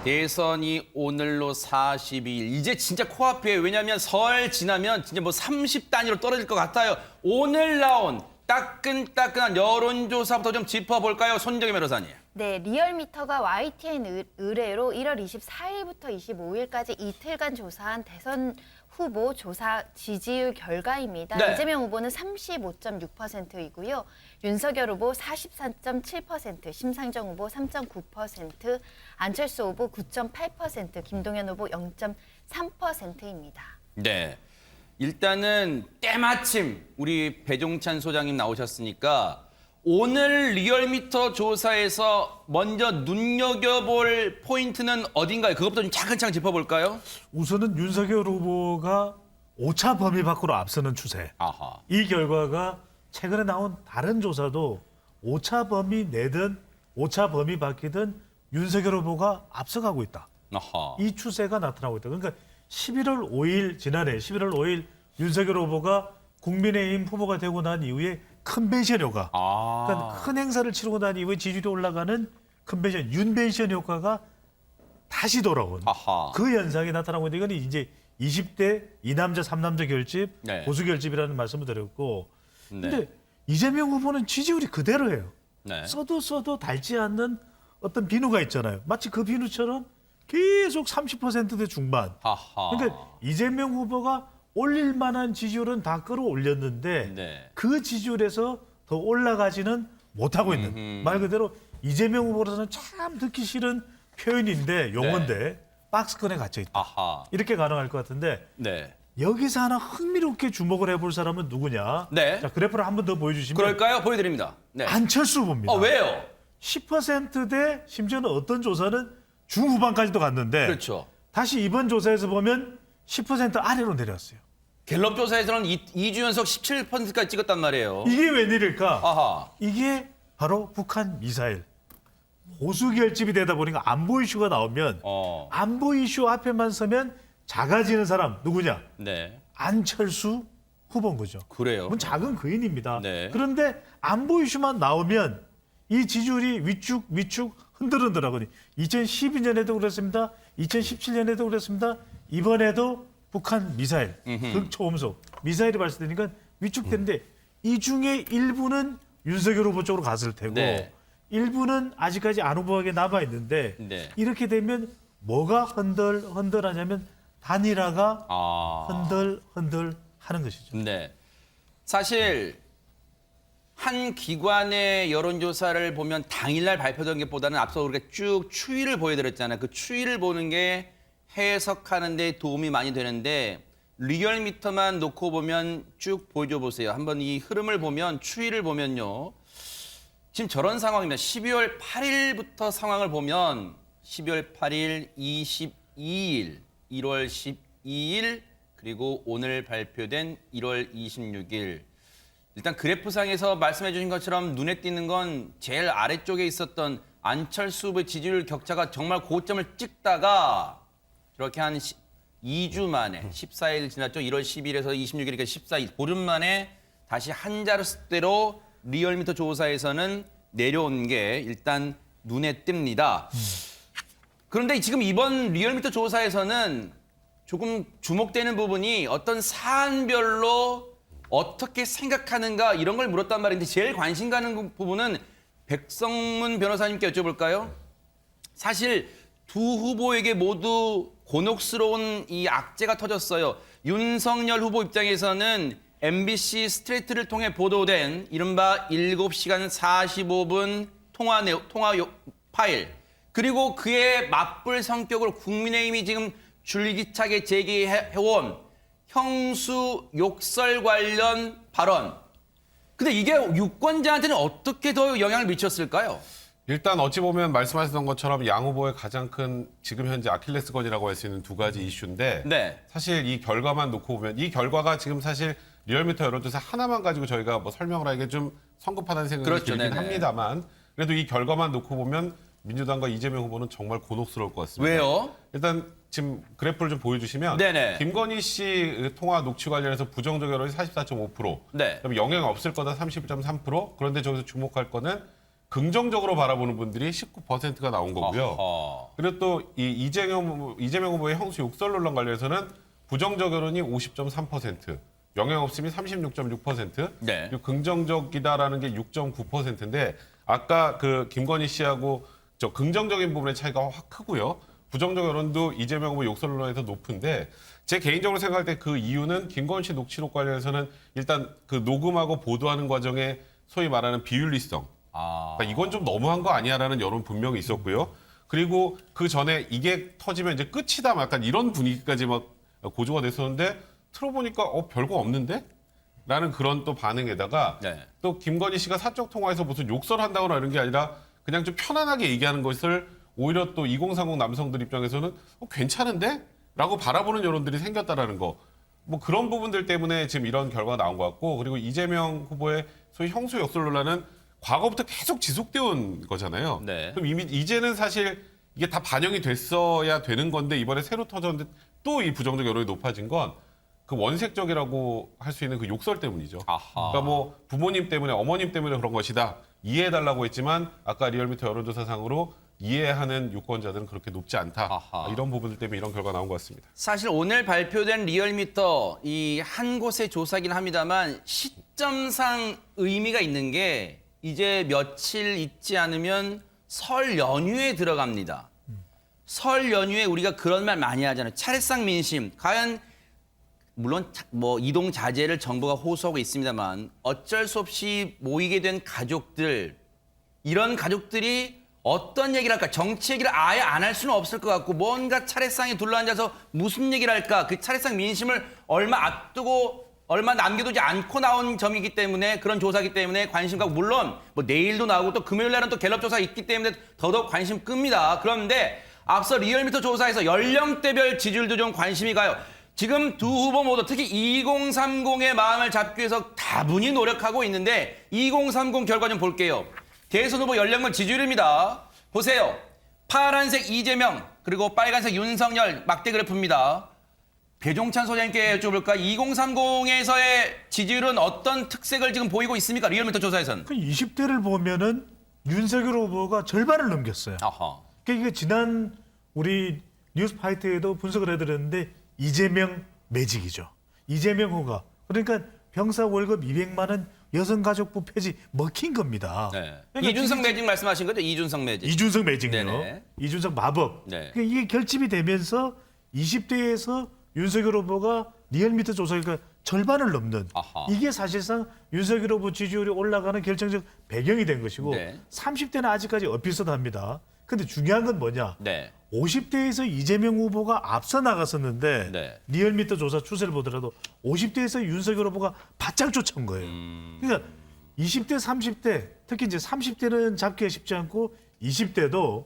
대선이 오늘로 42일. 이제 진짜 코앞이에요. 왜냐하면 설 지나면 진짜 뭐 30단위로 떨어질 것 같아요. 오늘 나온 따끈따끈한 여론조사부터 좀 짚어볼까요? 손정혜 변호사님. 네, 리얼미터가 YTN 의뢰로 1월 24일부터 25일까지 이틀간 조사한 대선 후보 조사 지지율 결과입니다. 네. 이재명 후보는 35.6%이고요. 윤석열 후보 44.7%, 심상정 후보 3.9%, 안철수 후보 9.8%, 김동연 후보 0.3%입니다. 네. 일단은 때마침 우리 배종찬 소장님 나오셨으니까 오늘 리얼미터 조사에서 먼저 눈여겨볼 포인트는 어딘가요? 그것부터 좀 차근차근 짚어볼까요? 우선은 윤석열 후보가 오차 범위 밖으로 앞서는 추세. 아하. 이 결과가 최근에 나온 다른 조사도 오차 범위 내든 오차 범위 밖이든 윤석열 후보가 앞서가고 있다. 아하. 이 추세가 나타나고 있다. 그러니까 11월 5일 지난해 11월 5일 윤석열 후보가 국민의힘 후보가 되고 난 이후에 컨벤션 효과. 그러니까 큰 행사를 치르고 난 이후에 지지율이 올라가는 컨벤션, 윤벤션 효과가 다시 돌아온 아하. 그 현상이 나타나고 있는데 이건 이제 20대 2남자 3남자 결집, 네. 보수 결집이라는 말씀을 드렸고 네. 근데 이재명 후보는 지지율이 그대로예요. 네. 써도 닳지 않는 어떤 비누가 있잖아요. 마치 그 비누처럼 계속 30%대 중반. 아하. 그러니까 이재명 후보가 올릴 만한 지지율은 다 끌어올렸는데 네. 그 지지율에서 더 올라가지는 못하고 있는 말 그대로 이재명 후보로서는 참 듣기 싫은 표현인데 용어인데 박스권에 갇혀 있다. 아하. 이렇게 가능할 것 같은데 네. 여기서 하나 흥미롭게 주목을 해볼 사람은 누구냐? 네. 자 그래프를 한 번 더 보여주시면 그럴까요? 보여드립니다. 네. 안철수 후보입니다. 왜요? 10%대 심지어는 어떤 조사는 중후반까지도 갔는데 그렇죠. 다시 이번 조사에서 보면 10% 아래로 내렸어요. 갤럽 조사에서는 2주 연속 17%까지 찍었단 말이에요. 이게 웬일일까? 아하. 이게 바로 북한 미사일. 보수 결집이 되다 보니까 안보 이슈가 나오면 안보 이슈 앞에만 서면 작아지는 사람 누구냐? 네. 안철수 후보인 거죠. 그래요. 물론 작은 거인입니다. 네. 그런데 안보 이슈만 나오면 이 지지율이 위축 흔들흔들하거든요. 2012년에도 그랬습니다. 2017년에도 그랬습니다. 이번에도 북한 미사일, 극초음속 미사일이 발사되니까 위축되는데 이 중에 일부는 윤석열 후보 쪽으로 갔을 테고 네. 일부는 아직까지 안 후보에게 남아 있는데 네. 이렇게 되면 뭐가 흔들하냐면 단일화가 흔들 하는 것이죠. 네. 사실 한 기관의 여론조사를 보면 당일날 발표된 것보다는 앞서 우리가 쭉 추이를 보여드렸잖아요. 그 추이를 보는 게 해석하는 데 도움이 많이 되는데 리얼미터만 놓고 보면 쭉 보여줘 보세요. 한번 이 흐름을 보면 추이를 보면요. 지금 저런 상황입니다. 12월 8일부터 상황을 보면 12월 8일, 22일, 1월 12일 그리고 오늘 발표된 1월 26일. 일단 그래프상에서 말씀해 주신 것처럼 눈에 띄는 건 제일 아래쪽에 있었던 안철수 후보의 지지율 격차가 정말 고점을 찍다가 이렇게 한 2주 만에 14일 지났죠. 1월 10일에서 26일이니까 14일 보름 만에 다시 한 자릿수대로 리얼미터 조사에서는 내려온 게 일단 눈에 띕니다. 그런데 지금 이번 리얼미터 조사에서는 조금 주목되는 부분이 어떤 사안별로 어떻게 생각하는가 이런 걸 물었단 말인데 제일 관심 가는 부분은 백성문 변호사님께 여쭤볼까요? 사실 두 후보에게 모두 곤혹스러운 이 악재가 터졌어요. 윤석열 후보 입장에서는 MBC 스트레이트를 통해 보도된 이른바 7시간 45분 통화 파일 그리고 그에 맞불 성격으로 국민의힘이 지금 줄기차게 제기해온 형수 욕설 관련 발언. 근데 이게 유권자한테는 어떻게 더 영향을 미쳤을까요? 일단 어찌 보면 말씀하셨던 것처럼 양 후보의 가장 큰 지금 현재 아킬레스건이라고 할 수 있는 두 가지 이슈인데 네. 사실 이 결과만 놓고 보면 이 결과가 지금 사실 리얼미터 여론조사 하나만 가지고 저희가 뭐 설명을 하기에 좀 성급하다는 생각이 그렇죠. 들긴 네네. 합니다만 그래도 이 결과만 놓고 보면 민주당과 이재명 후보는 정말 곤혹스러울 것 같습니다. 왜요? 일단 지금 그래프를 좀 보여주시면 네네. 김건희 씨 통화 녹취 관련해서 부정적 여론이 44.5%, 네. 그럼 영향 없을 거다 31.3%. 그런데 저기서 주목할 거는 긍정적으로 바라보는 분들이 19%가 나온 거고요. 어허. 그리고 또 이 이재명 후보의 형수 욕설 논란 관련해서는 부정적 여론이 50.3%, 영향없음이 36.6%, 네. 그리고 긍정적이다라는 게 6.9%인데 아까 그 김건희 씨하고 저 긍정적인 부분의 차이가 확 크고요. 부정적 여론도 이재명 후보 욕설 논란에서 높은데 제 개인적으로 생각할 때 그 이유는 김건희 씨 녹취록 관련해서는 일단 그 녹음하고 보도하는 과정에 소위 말하는 비윤리성. 그러니까 이건 좀 너무한 거 아니야라는 여론 분명히 있었고요. 그리고 그 전에 이게 터지면 이제 끝이다 막 약간 이런 분위기까지 막 고조가 됐었는데 틀어보니까 별거 없는데? 라는 그런 또 반응에다가 네. 또 김건희 씨가 사적 통화에서 무슨 욕설한다거나 이런 게 아니라 그냥 좀 편안하게 얘기하는 것을 오히려 또 2030 남성들 입장에서는 괜찮은데? 라고 바라보는 여론들이 생겼다라는 거. 뭐 그런 부분들 때문에 지금 이런 결과가 나온 것 같고 그리고 이재명 후보의 소위 형수 욕설 논란은 과거부터 계속 지속되어 온 거잖아요. 네. 그럼 이미 이제는 사실 이게 다 반영이 됐어야 되는 건데 이번에 새로 터졌는데 또 이 부정적 여론이 높아진 건 그 원색적이라고 할 수 있는 그 욕설 때문이죠. 아하. 그러니까 뭐 부모님 때문에 어머님 때문에 그런 것이다. 이해해달라고 했지만 아까 리얼미터 여론조사상으로 이해하는 유권자들은 그렇게 높지 않다. 아하. 이런 부분들 때문에 이런 결과가 나온 것 같습니다. 사실 오늘 발표된 리얼미터 이 한 곳의 조사긴 합니다만 시점상 의미가 있는 게 이제 며칠 있지 않으면 설 연휴에 들어갑니다. 설 연휴에 우리가 그런 말 많이 하잖아요. 차례상 민심. 과연 물론 뭐 이동 자제를 정부가 호소하고 있습니다만 어쩔 수 없이 모이게 된 가족들 이런 가족들이 어떤 얘기를 할까? 정치 얘기를 아예 안 할 수는 없을 것 같고 뭔가 차례상에 둘러앉아서 무슨 얘기를 할까? 그 차례상 민심을 얼마 앞두고 얼마 남겨두지 않고 나온 점이기 때문에 그런 조사이기 때문에 관심과 물론 뭐 내일도 나오고 또 금요일 날은 또 갤럽 조사가 있기 때문에 더더욱 관심 끕니다. 그런데 앞서 리얼미터 조사에서 연령대별 지지율도 좀 관심이 가요. 지금 두 후보 모두 특히 2030의 마음을 잡기 위해서 다분히 노력하고 있는데 2030 결과 좀 볼게요. 대선 후보 연령별 지지율입니다. 보세요. 파란색 이재명 그리고 빨간색 윤석열 막대 그래프입니다. 배종찬 소장님께 여쭤볼까? 2030에서의 지지율은 어떤 특색을 지금 보이고 있습니까? 리얼미터 조사에서는. 그 20대를 보면은 윤석열 후보가 절반을 넘겼어요. 아하. 그러니까 이게 지난 우리 뉴스파이트에도 분석을 해드렸는데 이재명 매직이죠. 이재명 후가 그러니까 병사 월급 200만 원 여성가족부 폐지 먹힌 겁니다. 네. 그러니까 이준석 매직 말씀하신 거죠? 이준석 매직. 이준석 매직요. 네네. 이준석 마법. 네. 그러니까 이게 결집이 되면서 20대에서 윤석열 후보가 리얼미터 조사가 절반을 넘는 아하. 이게 사실상 윤석열 후보 지지율이 올라가는 결정적 배경이 된 것이고 네. 30대는 아직까지 엇비슷합니다. 근데 중요한 건 뭐냐? 네. 50대에서 이재명 후보가 앞서 나갔었는데 네. 리얼미터 조사 추세를 보더라도 50대에서 윤석열 후보가 바짝 쫓아온 거예요. 그러니까 20대, 30대 특히 이제 30대는 잡기가 쉽지 않고 20대도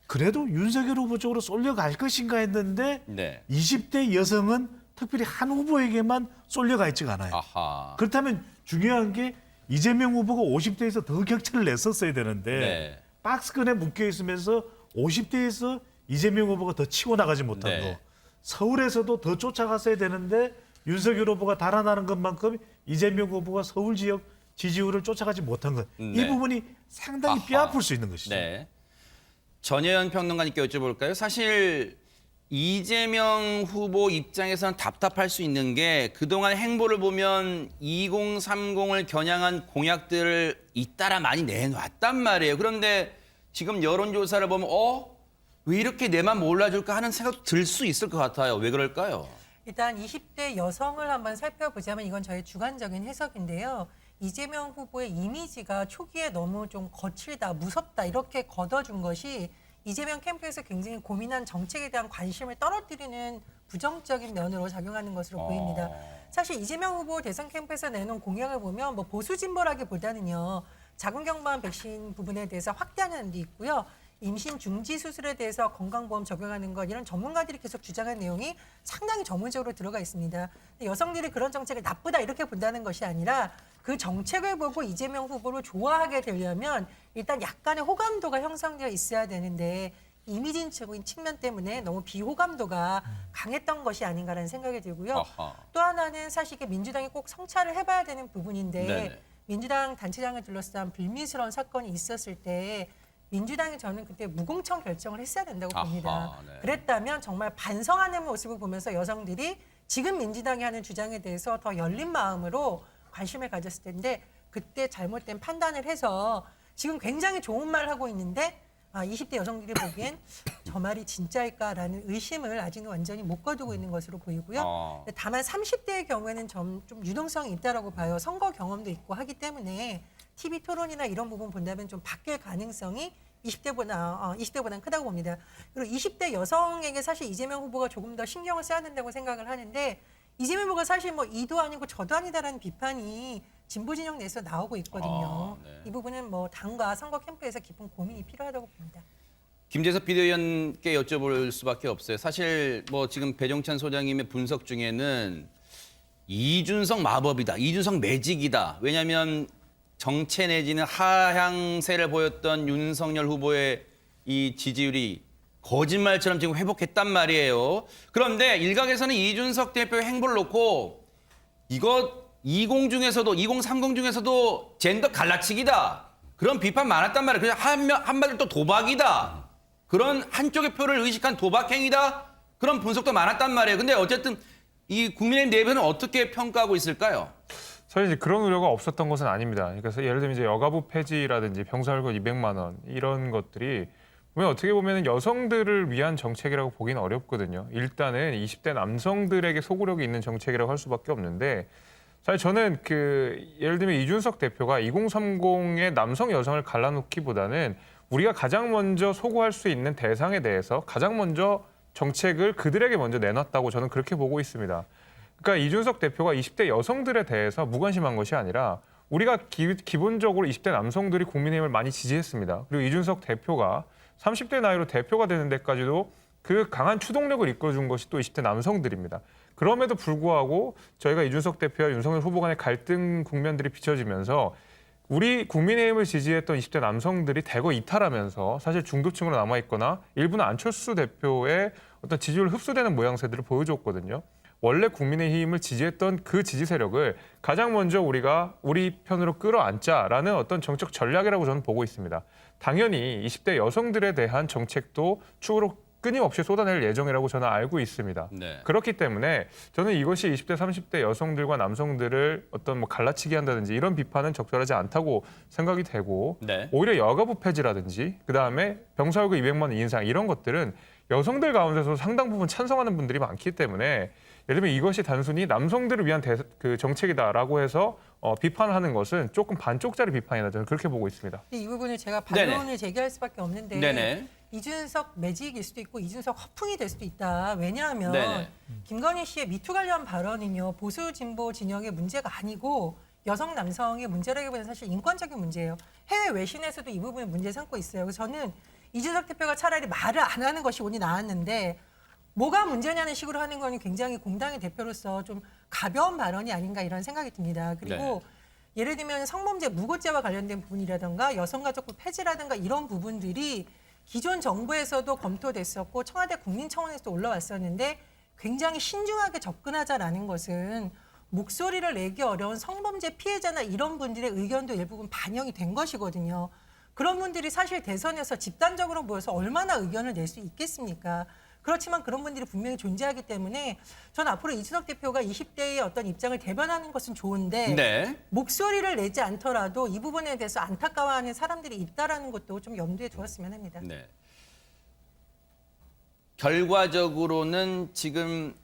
그래도 윤석열 후보 쪽으로 쏠려갈 것인가 했는데 네. 20대 여성은 특별히 한 후보에게만 쏠려가 있지가 않아요. 아하. 그렇다면 중요한 게 이재명 후보가 50대에서 더 격차를 냈었어야 되는데 네. 박스권에 묶여 있으면서 50대에서 이재명 후보가 더 치고 나가지 못한 네. 거. 서울에서도 더 쫓아갔어야 되는데 윤석열 후보가 달아나는 것만큼 이재명 후보가 서울 지역 지지율을 쫓아가지 못한 것. 이 네. 부분이 상당히 아하. 뼈아플 수 있는 것이죠. 네. 전혜연 평론가님께 여쭤볼까요? 사실 이재명 후보 입장에서는 답답할 수 있는 게 그동안 행보를 보면 2030을 겨냥한 공약들을 잇따라 많이 내놨단 말이에요. 그런데 지금 여론조사를 보면 왜 이렇게 내만 몰라줄까 하는 생각도 들 수 있을 것 같아요. 왜 그럴까요? 일단 20대 여성을 한번 살펴보자면 이건 저의 주관적인 해석인데요. 이재명 후보의 이미지가 초기에 너무 좀 거칠다, 무섭다 이렇게 걷어준 것이 이재명 캠프에서 굉장히 고민한 정책에 대한 관심을 떨어뜨리는 부정적인 면으로 작용하는 것으로 보입니다. 사실 이재명 후보 대선 캠프에서 내놓은 공약을 보면 뭐 보수 진보라기보다는요. 자궁경부암 백신 부분에 대해서 확대하는 데 있고요. 임신 중지 수술에 대해서 건강보험 적용하는 것 이런 전문가들이 계속 주장한 내용이 상당히 전문적으로 들어가 있습니다. 근데 여성들이 그런 정책을 나쁘다 이렇게 본다는 것이 아니라 그 정책을 보고 이재명 후보를 좋아하게 되려면 일단 약간의 호감도가 형성되어 있어야 되는데 이미지적인 측면 때문에 너무 비호감도가 강했던 것이 아닌가라는 생각이 들고요. 아하. 또 하나는 사실 이게 민주당이 꼭 성찰을 해봐야 되는 부분인데 네네. 민주당 단체장을 둘러싼 불미스러운 사건이 있었을 때 민주당이 저는 그때 무공청 결정을 했어야 된다고 봅니다. 아하, 네. 그랬다면 정말 반성하는 모습을 보면서 여성들이 지금 민주당이 하는 주장에 대해서 더 열린 마음으로 관심을 가졌을 텐데 그때 잘못된 판단을 해서 지금 굉장히 좋은 말 하고 있는데 20대 여성들이 보기엔 저 말이 진짜일까라는 의심을 아직은 완전히 못 거두고 있는 것으로 보이고요. 다만 30대의 경우에는 좀 유동성이 있다라고 봐요. 선거 경험도 있고 하기 때문에 TV 토론이나 이런 부분 본다면 좀 바뀔 가능성이 20대보다는 크다고 봅니다. 그리고 20대 여성에게 사실 이재명 후보가 조금 더 신경을 써야 된다고 생각을 하는데 이재명 후보가 사실 뭐 이도 아니고 저도 아니다라는 비판이 진보 진영 내에서 나오고 있거든요. 네. 이 부분은 뭐 당과 선거 캠프에서 깊은 고민이 필요하다고 봅니다. 김재섭 비대위원께 여쭤볼 수밖에 없어요. 사실 뭐 지금 배종찬 소장님의 분석 중에는 이준석 마법이다, 이준석 매직이다. 왜냐하면 정체 내지는 하향세를 보였던 윤석열 후보의 이 지지율이 거짓말처럼 지금 회복했단 말이에요. 그런데 일각에서는 이준석 대표의 행보를 놓고 이거 20 중에서도 2030 중에서도 젠더 갈라치기다. 그런 비판 많았단 말이에요. 그냥 한마디로 또 도박이다. 그런 한쪽의 표를 의식한 도박 행위다. 그런 분석도 많았단 말이에요. 근데 어쨌든 이 국민의힘 내부는 어떻게 평가하고 있을까요? 사실 이제 그런 우려가 없었던 것은 아닙니다. 그래서 예를 들면 이제 여가부 폐지라든지 병사월급 200만 원 이런 것들이 보면 어떻게 보면 여성들을 위한 정책이라고 보기는 어렵거든요. 일단은 20대 남성들에게 소구력이 있는 정책이라고 할 수밖에 없는데 사실 저는 예를 들면 이준석 대표가 2030의 남성 여성을 갈라놓기보다는 우리가 가장 먼저 소구할 수 있는 대상에 대해서 가장 먼저 정책을 그들에게 먼저 내놨다고 저는 그렇게 보고 있습니다. 그러니까 이준석 대표가 20대 여성들에 대해서 무관심한 것이 아니라 우리가 기본적으로 20대 남성들이 국민의힘을 많이 지지했습니다. 그리고 이준석 대표가 30대 나이로 대표가 되는 데까지도 그 강한 추동력을 이끌어준 것이 또 20대 남성들입니다. 그럼에도 불구하고 저희가 이준석 대표와 윤석열 후보 간의 갈등 국면들이 비춰지면서 우리 국민의힘을 지지했던 20대 남성들이 대거 이탈하면서 사실 중도층으로 남아있거나 일부는 안철수 대표의 어떤 지지율 흡수되는 모양새들을 보여줬거든요. 원래 국민의힘을 지지했던 그 지지 세력을 가장 먼저 우리가 우리 편으로 끌어안자라는 어떤 정책 전략이라고 저는 보고 있습니다. 당연히 20대 여성들에 대한 정책도 추후로 끊임없이 쏟아낼 예정이라고 저는 알고 있습니다. 네. 그렇기 때문에 저는 이것이 20대, 30대 여성들과 남성들을 어떤 뭐 갈라치기 한다든지 이런 비판은 적절하지 않다고 생각이 되고 네. 오히려 여가부 폐지라든지 그다음에 병사월급 200만 원 인상 이런 것들은 여성들 가운데서 상당 부분 찬성하는 분들이 많기 때문에 예를 들면 이것이 단순히 남성들을 위한 정책이다라고 해서 비판하는 것은 조금 반쪽짜리 비판이다 저는 그렇게 보고 있습니다. 이 부분을 제가 반론을 네네. 제기할 수밖에 없는데 네네. 이준석 매직일 수도 있고 이준석 허풍이 될 수도 있다. 왜냐하면 네네. 김건희 씨의 미투 관련 발언은요. 보수 진보 진영의 문제가 아니고 여성 남성의 문제라기보다는 사실 인권적인 문제예요. 해외 외신에서도 이 부분을 문제 삼고 있어요. 그래서 저는 이준석 대표가 차라리 말을 안 하는 것이 오히 나았는데 뭐가 문제냐는 식으로 하는 거는 굉장히 공당의 대표로서 좀 가벼운 발언이 아닌가 이런 생각이 듭니다. 그리고 예를 들면 성범죄 무고죄와 관련된 부분이라든가 여성가족부 폐지라든가 이런 부분들이 기존 정부에서도 검토됐었고 청와대 국민청원에서도 올라왔었는데 굉장히 신중하게 접근하자라는 것은 목소리를 내기 어려운 성범죄 피해자나 이런 분들의 의견도 일부분 반영이 된 것이거든요. 그런 분들이 사실 대선에서 집단적으로 모여서 얼마나 의견을 낼 수 있겠습니까? 그렇지만 그런 분들이 분명히 존재하기 때문에 전 앞으로 이준석 대표가 20대의 어떤 입장을 대변하는 것은 좋은데 네. 목소리를 내지 않더라도 이 부분에 대해서 안타까워하는 사람들이 있다라는 것도 좀 염두에 두었으면 합니다. 네. 결과적으로는 지금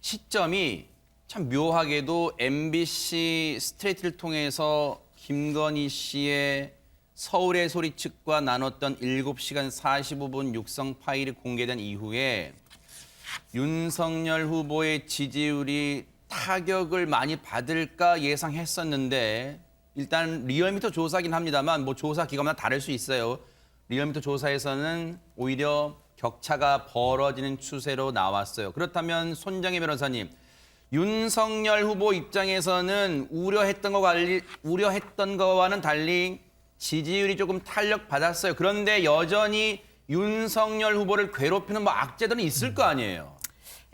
시점이 참 묘하게도 MBC 스트레이트를 통해서 김건희 씨의 서울의 소리 측과 나눴던 7시간 45분 육성 파일이 공개된 이후에 윤석열 후보의 지지율이 타격을 많이 받을까 예상했었는데 일단 리얼미터 조사긴 합니다만 뭐 조사 기관마다 다를 수 있어요. 리얼미터 조사에서는 오히려 격차가 벌어지는 추세로 나왔어요. 그렇다면 손정혜 변호사님, 윤석열 후보 입장에서는 우려했던 거와는 달리 지지율이 조금 탄력받았어요. 그런데 여전히 윤석열 후보를 괴롭히는 뭐 악재들은 있을 거 아니에요.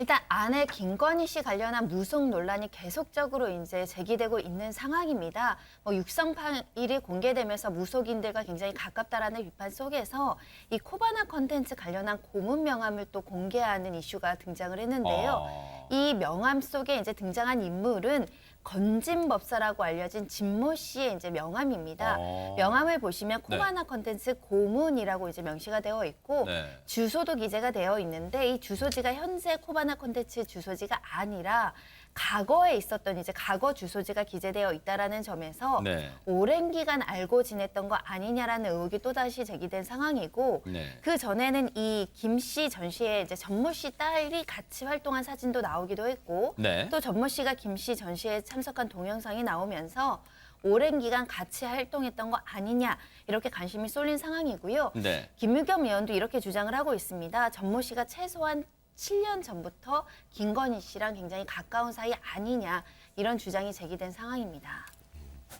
일단 아내 김건희 씨 관련한 무속 논란이 계속적으로 이제 제기되고 있는 상황입니다. 육성 파일이 공개되면서 무속인들과 굉장히 가깝다라는 비판 속에서 이 코바나 컨텐츠 관련한 고문 명함을 또 공개하는 이슈가 등장을 했는데요. 이 명함 속에 이제 등장한 인물은 건진법사라고 알려진 진모 씨의 이제 명함입니다. 명함을 보시면 코바나 컨텐츠 고문이라고 이제 명시가 되어 있고 네. 주소도 기재가 되어 있는데 이 주소지가 현재 코바나 컨텐츠 주소지가 아니라 과거에 있었던 이제 과거 주소지가 기재되어 있다라는 점에서 네. 오랜 기간 알고 지냈던 거 아니냐라는 의혹이 또다시 제기된 상황이고 네. 그 전에는 이 김 씨 전시에 이제 전모 씨 딸이 같이 활동한 사진도 나오기도 했고 네. 또 전모 씨가 김 씨 전시에 참석한 동영상이 나오면서 오랜 기간 같이 활동했던 거 아니냐 이렇게 관심이 쏠린 상황이고요. 네. 김유겸 의원도 이렇게 주장을 하고 있습니다. 전모 씨가 최소한 7년 전부터 김건희 씨랑 굉장히 가까운 사이 아니냐 이런 주장이 제기된 상황입니다.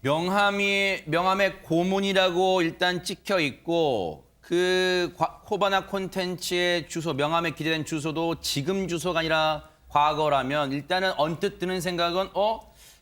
명함에 고문이라고 일단 찍혀 있고 그 코바나 콘텐츠의 주소, 명함에 기재된 주소도 지금 주소가 아니라 과거라면 일단은 언뜻 드는 생각은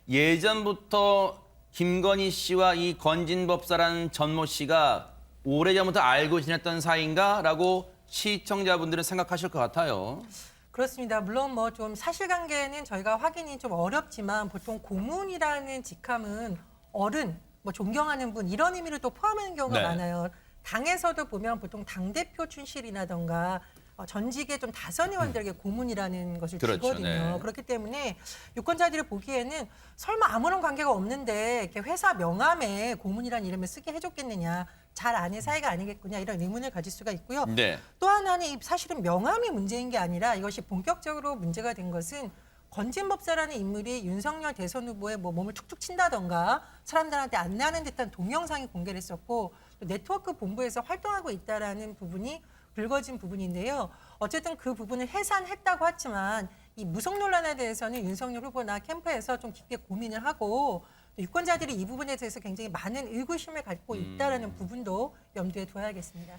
예전부터 김건희 씨와 이 건진법사라는 전모 씨가 오래전부터 알고 지냈던 사이인가라고 시청자분들은 생각하실 것 같아요. 그렇습니다. 물론 뭐 좀 사실관계는 저희가 확인이 좀 어렵지만 보통 고문이라는 직함은 어른, 뭐 존경하는 분 이런 의미를 또 포함하는 경우가 네. 많아요. 당에서도 보면 보통 당대표 출신이라던가 전직의 좀 다선 의원들에게 고문이라는 것을 그렇죠, 주거든요. 네. 그렇기 때문에 유권자들이 보기에는 설마 아무런 관계가 없는데 이렇게 회사 명함에 고문이라는 이름을 쓰게 해줬겠느냐. 잘 아는 사이가 아니겠구냐 이런 의문을 가질 수가 있고요. 네. 또 하나는 사실은 명함이 문제인 게 아니라 이것이 본격적으로 문제가 된 것은 건진법사라는 인물이 윤석열 대선 후보의 뭐 몸을 툭툭 친다던가 사람들한테 안내하는 듯한 동영상이 공개를 했었고 또 네트워크 본부에서 활동하고 있다라는 부분이 불거진 부분인데요. 어쨌든 그 부분을 해산했다고 하지만 이 무속 논란에 대해서는 윤석열 후보나 캠프에서 좀 깊게 고민을 하고 유권자들이 이 부분에 대해서 굉장히 많은 의구심을 갖고 있다라는 부분도 염두에 둬야겠습니다.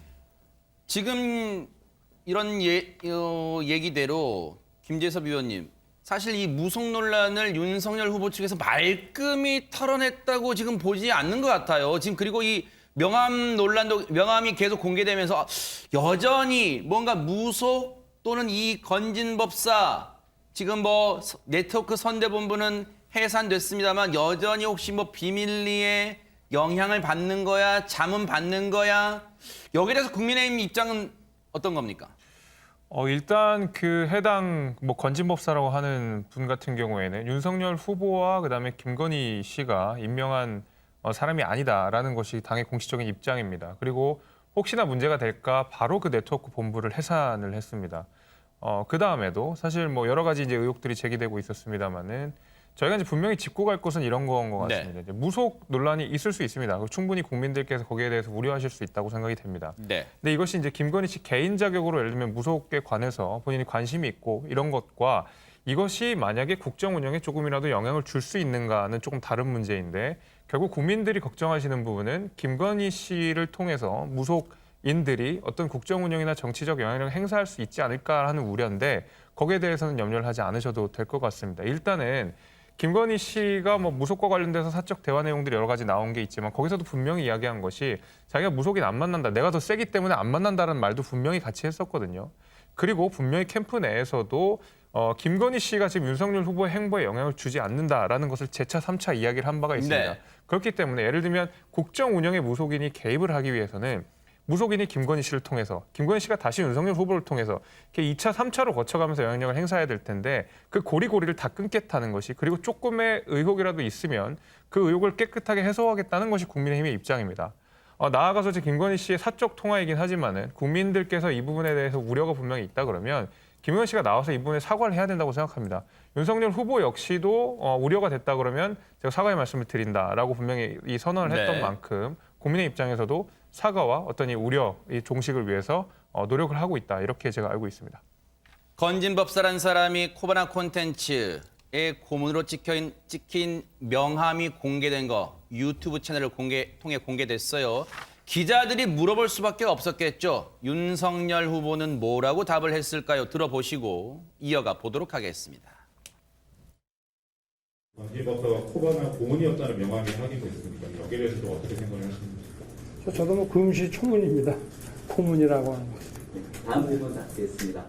지금 이런 얘기대로 김재섭 의원님, 사실 이 무속 논란을 윤석열 후보 측에서 말끔히 털어냈다고 지금 보지 않는 것 같아요. 지금 그리고 이 명함 논란도 명함이 계속 공개되면서 여전히 뭔가 무속 또는 이 건진법사 지금 뭐 네트워크 선대본부는 해산됐습니다만 여전히 혹시 뭐 비밀리에 영향을 받는 거야, 자문 받는 거야 여기에 대해서 국민의힘 입장은 어떤 겁니까? 일단 그 해당 뭐 건진법사라고 하는 분 같은 경우에는 윤석열 후보와 그다음에 김건희 씨가 임명한 사람이 아니다라는 것이 당의 공식적인 입장입니다. 그리고 혹시나 문제가 될까 바로 그 네트워크 본부를 해산을 했습니다. 그 다음에도 사실 뭐 여러 가지 이제 의혹들이 제기되고 있었습니다만은 저희가 이제 분명히 짚고 갈 것은 이런 건 것 같습니다. 네. 이제 무속 논란이 있을 수 있습니다. 충분히 국민들께서 거기에 대해서 우려하실 수 있다고 생각이 됩니다. 네. 근데 이것이 이제 김건희 씨 개인 자격으로 예를 들면 무속에 관해서 본인이 관심이 있고 이런 것과 이것이 만약에 국정 운영에 조금이라도 영향을 줄 수 있는가는 조금 다른 문제인데 결국 국민들이 걱정하시는 부분은 김건희 씨를 통해서 무속인들이 어떤 국정 운영이나 정치적 영향력을 행사할 수 있지 않을까 하는 우려인데 거기에 대해서는 염려를 하지 않으셔도 될 것 같습니다. 일단은 김건희 씨가 뭐 무속과 관련돼서 사적 대화 내용들이 여러 가지 나온 게 있지만 거기서도 분명히 이야기한 것이 자기가 무속인 안 만난다. 내가 더 세기 때문에 안 만난다는 말도 분명히 같이 했었거든요. 그리고 분명히 캠프 내에서도 김건희 씨가 지금 윤석열 후보의 행보에 영향을 주지 않는다라는 것을 재차 3차 이야기를 한 바가 있습니다. 네. 그렇기 때문에 예를 들면 국정 운영에 무속인이 개입을 하기 위해서는 무속인이 김건희 씨를 통해서 김건희 씨가 다시 윤석열 후보를 통해서 이렇게 2차, 3차로 거쳐가면서 영향력을 행사해야 될 텐데 그 고리고리를 다 끊겠다는 것이 그리고 조금의 의혹이라도 있으면 그 의혹을 깨끗하게 해소하겠다는 것이 국민의힘의 입장입니다. 나아가서 이제 김건희 씨의 사적 통화이긴 하지만은 국민들께서 이 부분에 대해서 우려가 분명히 있다 그러면 김건희 씨가 나와서 이 부분에 사과를 해야 된다고 생각합니다. 윤석열 후보 역시도 우려가 됐다 그러면 제가 사과의 말씀을 드린다라고 분명히 이 선언을 했던 네. 만큼 국민의 입장에서도 사과와 어떤 이 우려, 이 종식을 위해서 노력을 하고 있다. 이렇게 제가 알고 있습니다. 건진법사라는 사람이 코바나 콘텐츠의 고문으로 찍힌 명함이 공개된 거 유튜브 채널을 통해 공개됐어요. 기자들이 물어볼 수밖에 없었겠죠. 윤석열 후보는 뭐라고 답을 했을까요? 들어보시고 이어가 보도록 하겠습니다. 이 법사가 코바나 고문이었다는 명함이 확인됐습니다. 여기에 대해서도 어떻게 생각을 하십니까? 저도 뭐 금시 초문입니다. 고문이라고 하는 것. 다음 질문 답드리겠습니다.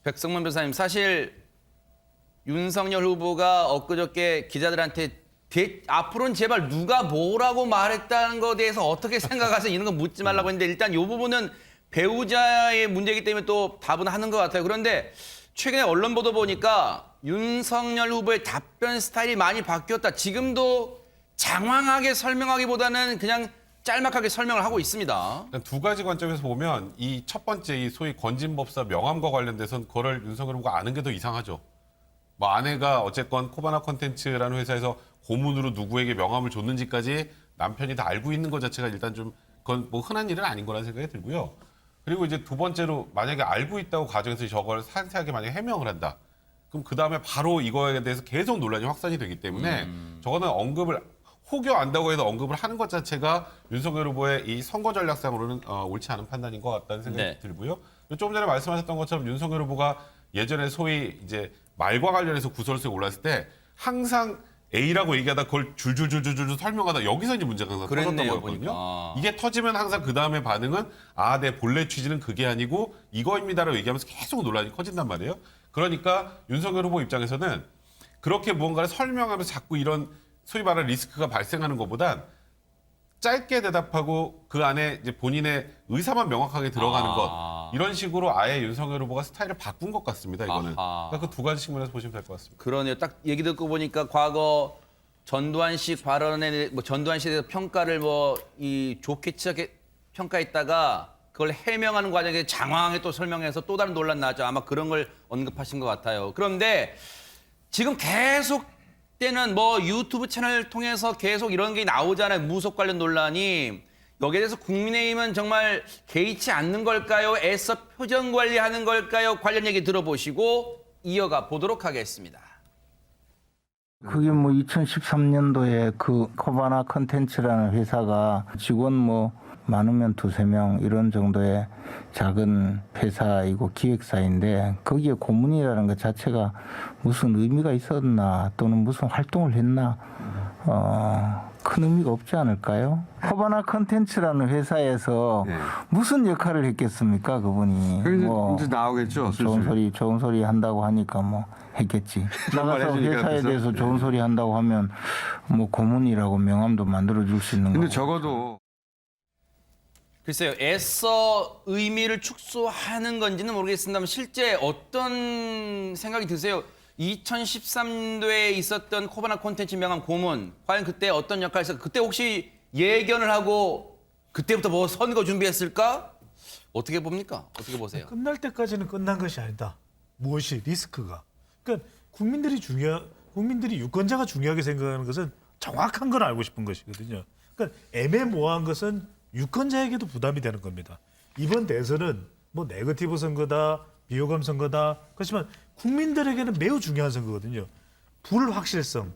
백성문 변호사님, 사실 윤석열 후보가 엊그저께 기자들한테 앞으로는 제발 누가 뭐라고 말했다는 것에 대해서 어떻게 생각하세요? 이런 거 묻지 말라고 했는데 일단 이 부분은 배우자의 문제이기 때문에 또 답은 하는 것 같아요. 그런데 최근에 언론 보도 보니까 윤석열 후보의 답변 스타일이 많이 바뀌었다. 지금도 장황하게 설명하기보다는 그냥 짤막하게 설명을 하고 있습니다. 두 가지 관점에서 보면 이 첫 번째 이 소위 건진법사 명함과 관련돼서는 그거를 윤석열 후보가 아는 게 더 이상하죠. 뭐 아내가 어쨌건 코바나 콘텐츠라는 회사에서 고문으로 누구에게 명함을 줬는지까지 남편이 다 알고 있는 것 자체가 일단 좀 그건 뭐 흔한 일은 아닌 거라는 생각이 들고요. 그리고 이제 두 번째로 만약에 알고 있다고 가정해서 저걸 상세하게 만약에 해명을 한다. 그럼 그 다음에 바로 이거에 대해서 계속 논란이 확산이 되기 때문에 저거는 언급을 혹여 안다고 해서 언급을 하는 것 자체가 윤석열 후보의 이 선거 전략상으로는 옳지 않은 판단인 것 같다는 생각이 네. 들고요. 조금 전에 말씀하셨던 것처럼 윤석열 후보가 예전에 소위 이제 말과 관련해서 구설수에 올랐을 때 항상 A라고 얘기하다 그걸 줄줄줄줄줄 설명하다 여기서 이제 문제가 항상 터졌던 그랬네요, 거였거든요. 보니까. 이게 터지면 항상 그 다음에 반응은 내 본래 취지는 그게 아니고 이거입니다라고 얘기하면서 계속 논란이 커진단 말이에요. 그러니까 윤석열 후보 입장에서는 그렇게 무언가를 설명하면서 자꾸 이런 소위 말하는 리스크가 발생하는 것보단 짧게 대답하고 그 안에 이제 본인의 의사만 명확하게 들어가는 것 이런 식으로 아예 윤석열 후보가 스타일을 바꾼 것 같습니다. 이거는 그러니까 그 두 가지 측면에서 보시면 될 것 같습니다. 그러네요. 딱 얘기 듣고 보니까 과거 전두환 씨 발언에 전두환 씨에 대해서 평가를 이 좋게 치하게 평가했다가 그걸 해명하는 과정에 장황하게 또 설명해서 또 다른 논란 나죠. 아마 그런 걸 언급하신 것 같아요. 그런데 지금 계속 때는 유튜브 채널 통해서 계속 이런 게 나오잖아요. 무속 관련 논란이. 여기에 대해서 국민의힘은 정말 개의치 않는 걸까요? 애써 표정 관리하는 걸까요? 관련 얘기 들어보시고 이어가 보도록 하겠습니다. 그게 2013년도에 그 코바나 컨텐츠라는 회사가 직원 많으면 2-3명 이런 정도의 작은 회사이고 기획사인데 거기에 고문이라는 것 자체가 무슨 의미가 있었나 또는 무슨 활동을 했나 큰 의미가 없지 않을까요? 코바나 컨텐츠라는 회사에서 무슨 역할을 했겠습니까 그분이? 이제 나오겠죠. 좋은 소리 한다고 하니까 했겠지. 나가서 회사에 대해서 좋은 소리 한다고 하면 고문이라고 명함도 만들어 줄 수 있는 거고. 근데 적어도 글쎄요. 애써 의미를 축소하는 건지는 모르겠습니다만 실제 어떤 생각이 드세요? 2013년도에 있었던 코바나 콘텐츠 명함 고문. 과연 그때 어떤 역할을 했을까? 그때 혹시 예견을 하고 그때부터 선거 준비했을까? 어떻게 봅니까? 어떻게 보세요? 끝날 때까지는 끝난 것이 아니다. 무엇이 리스크가. 그러니까 국민들이 유권자가 중요하게 생각하는 것은 정확한 걸 알고 싶은 것이거든요. 그러니까 애매모호한 것은 유권자에게도 부담이 되는 겁니다. 이번 대선은 네거티브 선거다, 비호감 선거다. 그렇지만 국민들에게는 매우 중요한 선거거든요. 불확실성,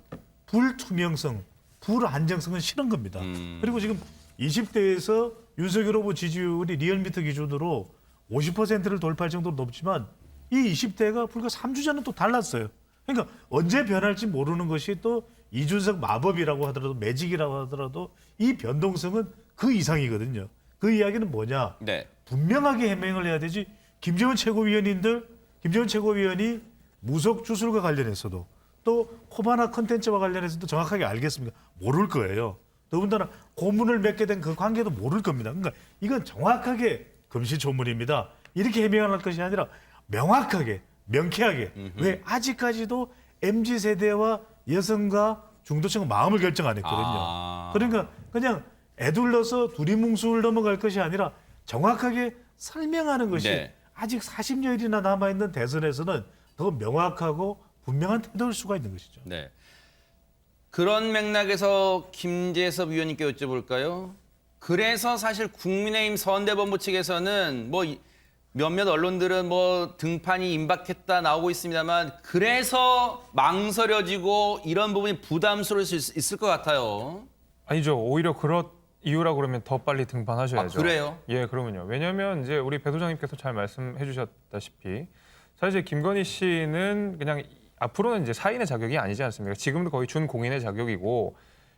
불투명성, 불안정성은 싫은 겁니다. 그리고 지금 20대에서 윤석열 후보 지지율이 리얼미터 기준으로 50%를 돌파할 정도로 높지만 이 20대가 불과 3주 전은 또 달랐어요. 그러니까 언제 변할지 모르는 것이 또 이준석 마법이라고 하더라도 매직이라고 하더라도 이 변동성은 그 이상이거든요. 그 이야기는 뭐냐? 네. 분명하게 해명을 해야 되지. 김재원 최고위원이 무속 주술과 관련해서도 또 코바나 컨텐츠와 관련해서도 정확하게 알겠습니까? 모를 거예요. 더군다나 고문을 맺게 된 그 관계도 모를 겁니다. 그러니까 이건 정확하게 금시초문입니다. 이렇게 해명할 것이 아니라 명확하게, 명쾌하게. 왜 아직까지도 MZ세대와 여성과 중도층은 마음을 결정 안 했거든요. 그러니까 그냥 애둘러서 두리뭉술 넘어갈 것이 아니라 정확하게 설명하는 것이 아직 40여일이나 남아있는 대선에서는 더 명확하고 분명한 태도일 수가 있는 것이죠. 네. 그런 맥락에서 김재섭 위원님께 여쭤볼까요? 그래서 사실 국민의힘 선대본부 측에서는 몇몇 언론들은 등판이 임박했다 나오고 있습니다만 그래서 망설여지고 이런 부분이 부담스러울 수 있을 것 같아요. 아니죠. 오히려 이유라고 그러면 더 빨리 등판하셔야죠. 아, 그래요? 예, 그러면요. 왜냐하면 이제 우리 배 소장님께서 잘 말씀해 주셨다시피 사실 김건희 씨는 그냥 앞으로는 이제 사인의 자격이 아니지 않습니까? 지금도 거의 준공인의 자격이고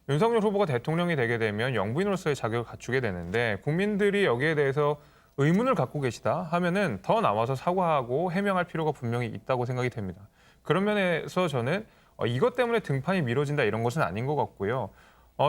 윤석열 후보가 대통령이 되게 되면 영부인으로서의 자격을 갖추게 되는데 국민들이 여기에 대해서 의문을 갖고 계시다 하면은 더 나와서 사과하고 해명할 필요가 분명히 있다고 생각이 됩니다. 그런 면에서 저는 이것 때문에 등판이 미뤄진다 이런 것은 아닌 것 같고요.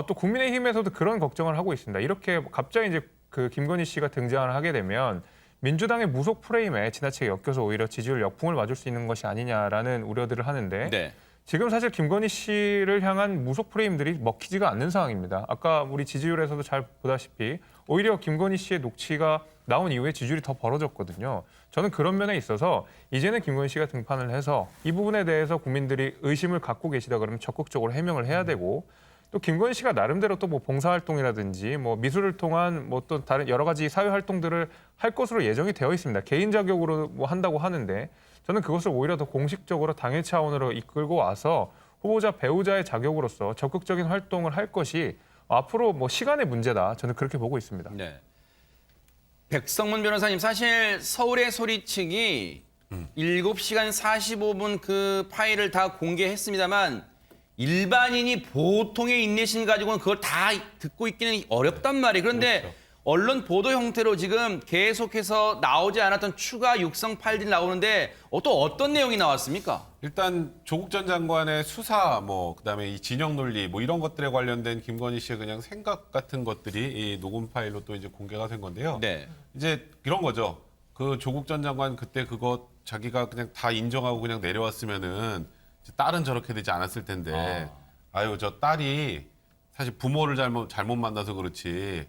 또 국민의힘에서도 그런 걱정을 하고 있습니다. 이렇게 갑자기 이제 그 김건희 씨가 등장을 하게 되면 민주당의 무속 프레임에 지나치게 엮여서 오히려 지지율 역풍을 맞을 수 있는 것이 아니냐라는 우려들을 하는데 네. 지금 사실 김건희 씨를 향한 무속 프레임들이 먹히지가 않는 상황입니다. 아까 우리 지지율에서도 잘 보다시피 오히려 김건희 씨의 녹취가 나온 이후에 지지율이 더 벌어졌거든요. 저는 그런 면에 있어서 이제는 김건희 씨가 등판을 해서 이 부분에 대해서 국민들이 의심을 갖고 계시다 그러면 적극적으로 해명을 해야 되고 또 김건희 씨가 나름대로 또 뭐 봉사활동이라든지 뭐 미술을 통한 뭐 또 다른 여러 가지 사회 활동들을 할 것으로 예정이 되어 있습니다. 개인 자격으로 뭐 한다고 하는데 저는 그것을 오히려 더 공식적으로 당일 차원으로 이끌고 와서 후보자 배우자의 자격으로서 적극적인 활동을 할 것이 앞으로 뭐 시간의 문제다. 저는 그렇게 보고 있습니다. 네. 백성문 변호사님, 사실 서울의 소리치기 7시간 45분 그 파일을 다 공개했습니다만 일반인이 보통의 인내심 가지고는 그걸 다 듣고 있기는 어렵단 말이에요. 그런데 언론 보도 형태로 지금 계속해서 나오지 않았던 추가 육성 파일들이 나오는데 또 어떤 내용이 나왔습니까? 일단 조국 전 장관의 수사, 뭐 그다음에 이 진영 논리, 뭐 이런 것들에 관련된 김건희 씨의 그냥 생각 같은 것들이 이 녹음 파일로 또 이제 공개가 된 건데요. 네. 이제 이런 거죠. 그 조국 전 장관 그때 그거 자기가 그냥 다 인정하고 그냥 내려왔으면은 딸은 저렇게 되지 않았을 텐데, 아유 저 딸이 사실 부모를 잘못 만나서 그렇지.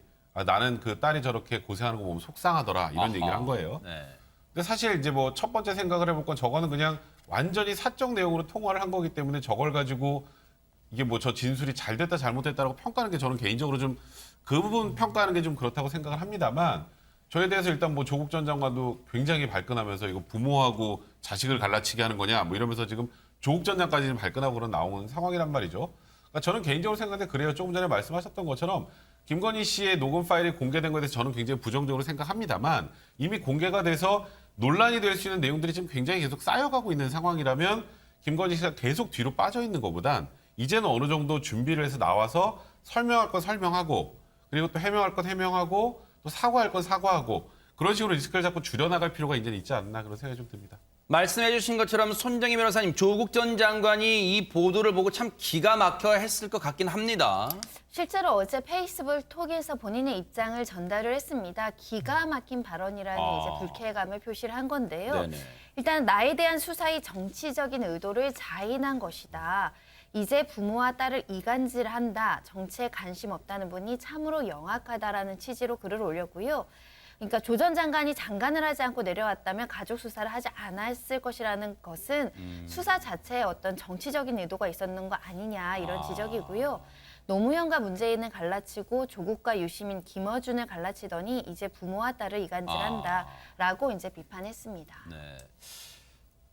나는 그 딸이 저렇게 고생하는 거 보면 속상하더라 이런 얘기를 한 거예요. 네. 근데 사실 이제 뭐 첫 번째 생각을 해볼 건 저거는 그냥 완전히 사적 내용으로 통화를 한 거기 때문에 저걸 가지고 이게 뭐 저 진술이 잘 됐다 잘못됐다라고 평가하는 게 저는 개인적으로 좀 그 부분 평가하는 게 좀 그렇다고 생각을 합니다만 저에 대해서 일단 뭐 조국 전 장관도 굉장히 발끈하면서 이거 부모하고 자식을 갈라치게 하는 거냐 뭐 이러면서 지금 조국 전 장관까지 지금 발끈하고 그런 나오는 상황이란 말이죠. 그러니까 저는 개인적으로 생각하는데 그래요. 조금 전에 말씀하셨던 것처럼 김건희 씨의 녹음 파일이 공개된 것에 대해서 저는 굉장히 부정적으로 생각합니다만 이미 공개가 돼서 논란이 될 수 있는 내용들이 지금 굉장히 계속 쌓여가고 있는 상황이라면 김건희 씨가 계속 뒤로 빠져 있는 것보단 이제는 어느 정도 준비를 해서 나와서 설명할 건 설명하고 그리고 또 해명할 건 해명하고 또 사과할 건 사과하고 그런 식으로 리스크를 자꾸 줄여나갈 필요가 이제는 있지 않나 그런 생각이 좀 듭니다. 말씀해 주신 것처럼 손정희 변호사님, 조국 전 장관이 이 보도를 보고 참 기가 막혀 했을 것 같긴 합니다. 실제로 어제 페이스북 톡에서 본인의 입장을 전달을 했습니다. 기가 막힌 발언이라는 이제 불쾌감을 표시를 한 건데요. 네네. 일단 나에 대한 수사의 정치적인 의도를 자인한 것이다. 이제 부모와 딸을 이간질한다. 정치에 관심 없다는 분이 참으로 영악하다라는 취지로 글을 올렸고요. 그러니까 조 전 장관이 장관을 하지 않고 내려왔다면 가족 수사를 하지 않았을 것이라는 것은 수사 자체에 어떤 정치적인 의도가 있었는 거 아니냐 이런 지적이고요. 노무현과 문재인을 갈라치고 조국과 유시민, 김어준을 갈라치더니 이제 부모와 딸을 이간질한다라고 이제 비판했습니다. 네.